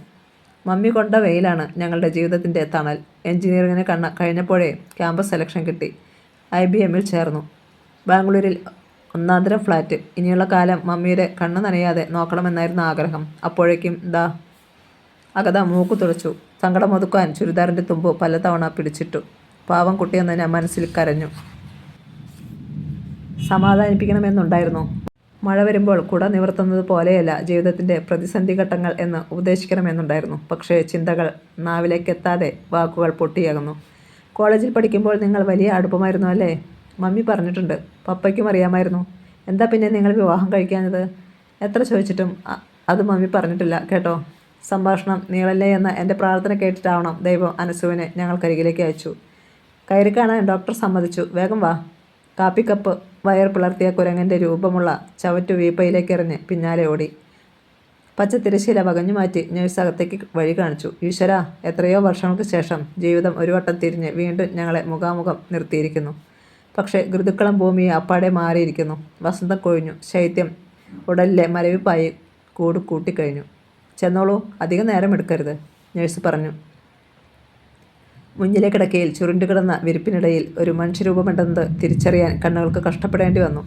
മമ്മി കൊണ്ട വെയിലാണ് ഞങ്ങളുടെ ജീവിതത്തിൻ്റെ തണൽ. എഞ്ചിനീയറിങ്ങിന് കഴിഞ്ഞപ്പോഴേ ക്യാമ്പസ് സെലക്ഷൻ കിട്ടി. IBM-ൽ ചേർന്നു. ബാംഗ്ലൂരിൽ 1-ാം ഫ്ലാറ്റ്. ഇനിയുള്ള കാലം മമ്മിയുടെ കണ്ണ് നനയാതെ നോക്കണമെന്നായിരുന്നു ആഗ്രഹം. അപ്പോഴേക്കും അഗത മൂക്കു തുളച്ചു. സങ്കടം ഒതുക്കാൻ ചുരിദാറിൻ്റെ തുമ്പ് പലതവണ പിടിച്ചിട്ടു. പാവം കുട്ടിയെന്ന് ഞാൻ മനസ്സിൽ കരഞ്ഞു. സമാധാനിപ്പിക്കണമെന്നുണ്ടായിരുന്നു. മഴ വരുമ്പോൾ കുട നിവർത്തുന്നത് പോലെയല്ല ജീവിതത്തിൻ്റെ പ്രതിസന്ധി ഘട്ടങ്ങൾ എന്ന് ഉപദേശിക്കണമെന്നുണ്ടായിരുന്നു. പക്ഷേ ചിന്തകൾ നാവിലേക്കെത്താതെ വാക്കുകൾ പൊട്ടിയാകുന്നു. കോളേജിൽ പഠിക്കുമ്പോൾ നിങ്ങൾ വലിയ അടുപ്പമായിരുന്നു അല്ലേ? മമ്മി പറഞ്ഞിട്ടുണ്ട്. പപ്പയ്ക്കും അറിയാമായിരുന്നു. എന്താ പിന്നെ നിങ്ങൾ വിവാഹം കഴിക്കാഞ്ഞത്? എത്ര ചോദിച്ചിട്ടും അത് മമ്മി പറഞ്ഞിട്ടില്ല കേട്ടോ. സംഭാഷണം നീളല്ലേ എന്ന എൻ്റെ പ്രാർത്ഥന കേട്ടിട്ടാവണം ദൈവം അനസുവിനെ ഞങ്ങൾക്കരികിലേക്ക് അയച്ചു. കയറി കാണാൻ ഡോക്ടർ സമ്മതിച്ചു. വേഗം വാ. കാപ്പിക്കപ്പ് വയർ പിളർത്തിയ കുരങ്ങൻ്റെ രൂപമുള്ള ചവറ്റു വീപ്പയിലേക്ക് എറിഞ്ഞ് പിന്നാലെ ഓടി. പച്ച തിരശ്ശീല വകഞ്ഞു മാറ്റി നഴ്സ് അകത്തേക്ക് വഴി കാണിച്ചു. ഈശ്വരാ, എത്രയോ വർഷങ്ങൾക്ക് ശേഷം ജീവിതം ഒരു വട്ടം തിരിഞ്ഞ് വീണ്ടും ഞങ്ങളെ മുഖാമുഖം നിർത്തിയിരിക്കുന്നു. പക്ഷേ ഋതുക്കളും ഭൂമിയെ അപ്പാടെ മാറിയിരിക്കുന്നു. വസന്തം കൊഴിഞ്ഞു. ശൈത്യം ഉടലിലെ മരവിപ്പായി കൂട്ടിക്കഴിഞ്ഞു. ചെന്നോളൂ, അധികം നേരം എടുക്കരുത്, നഴ്സ് പറഞ്ഞു. മുന്നിലെ കിടക്കയിൽ ചുരുണ്ടുകിടന്ന വിരിപ്പിനിടയിൽ ഒരു മനുഷ്യരൂപമുണ്ടെന്നത് തിരിച്ചറിയാൻ കണ്ണുകൾക്ക് കഷ്ടപ്പെടേണ്ടി വന്നു.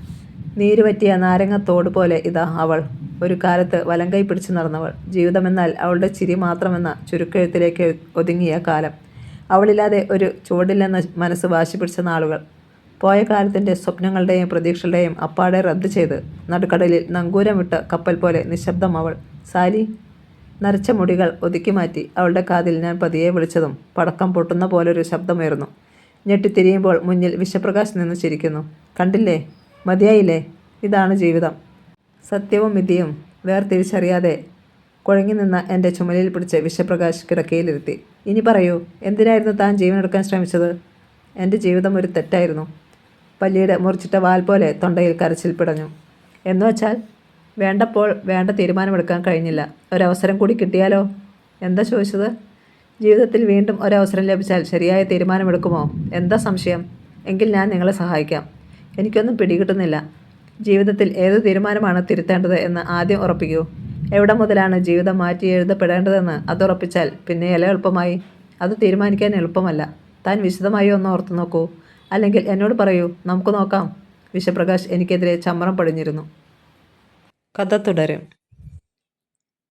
നീരുപറ്റിയ നാരങ്ങത്തോട് പോലെ ഇതാ അവൾ. ഒരു കാലത്ത് വലങ്കൈ പിടിച്ചു നടന്നവൾ. ജീവിതമെന്നാൽ അവളുടെ ചിരി മാത്രമെന്ന ചുരുക്കെഴുത്തിലേക്ക് ഒതുങ്ങിയ കാലം. അവളില്ലാതെ ഒരു ചുവടില്ലെന്ന മനസ്സ് വാശി പിടിച്ച നാളുകൾ. പോയ കാലത്തിൻ്റെ സ്വപ്നങ്ങളുടെയും പ്രതീക്ഷകളുടെയും അപ്പാടെ റദ്ദ് ചെയ്ത് നടുക്കടലിൽ നങ്കൂരം വിട്ട കപ്പൽ പോലെ നിശബ്ദം അവൾ. സാലി. നരച്ച മുടികൾ ഒതുക്കി മാറ്റി അവളുടെ കാതിൽ ഞാൻ പതിയെ വിളിച്ചതും പടക്കം പൊട്ടുന്ന പോലൊരു ശബ്ദമുയർന്നു. ഞെട്ടിത്തിരിയുമ്പോൾ മുന്നിൽ വിശ്വപ്രകാശ് നിന്ന് ചിരിക്കുന്നു. കണ്ടില്ലേ, മതിയായില്ലേ? ഇതാണ് ജീവിതം. സത്യവും മിഥ്യയും വേർതിരിച്ചറിയാതെ കുഴങ്ങി നിന്ന എൻ്റെ ചുമലിൽ പിടിച്ച് വിശ്വപ്രകാശ് കിടക്കയിലിരുത്തി. ഇനി പറയൂ, എന്തിനായിരുന്നു താൻ ജീവനെടുക്കാൻ ശ്രമിച്ചത്? എൻ്റെ ജീവിതം ഒരു തെറ്റായിരുന്നു. പല്ലിയുടെ മുറിച്ചിട്ട വാൽ പോലെ തൊണ്ടയിൽ കരച്ചിൽ പിടഞ്ഞു. എന്നുവച്ചാൽ വേണ്ടപ്പോൾ വേണ്ട തീരുമാനമെടുക്കാൻ കഴിഞ്ഞില്ല. ഒരവസരം കൂടി കിട്ടിയാലോ? എന്താ ചോദിച്ചത്? ജീവിതത്തിൽ വീണ്ടും ഒരവസരം ലഭിച്ചാൽ ശരിയായ തീരുമാനമെടുക്കുമോ? എന്താ സംശയം? എങ്കിൽ ഞാൻ നിങ്ങളെ സഹായിക്കാം. എനിക്കൊന്നും പിടികിട്ടുന്നില്ല. ജീവിതത്തിൽ ഏത് തീരുമാനമാണ് തിരുത്തേണ്ടത് എന്ന് ആദ്യം ഉറപ്പിക്കൂ. എവിടെ മുതലാണ് ജീവിതം മാറ്റി എഴുതപ്പെടേണ്ടതെന്ന് അതുറപ്പിച്ചാൽ പിന്നെ എളുപ്പമായി. അത് തീരുമാനിക്കാൻ എളുപ്പമല്ല. താൻ വിശദമായി ഒന്ന് ഓർത്തു നോക്കൂ. അല്ലെങ്കിൽ എന്നോട് പറയൂ, നമുക്ക് നോക്കാം. വിശ്വപ്രകാശ് എനിക്കെതിരെ ചമ്മറം പടിഞ്ഞിരുന്നു. കഥ തുടരും.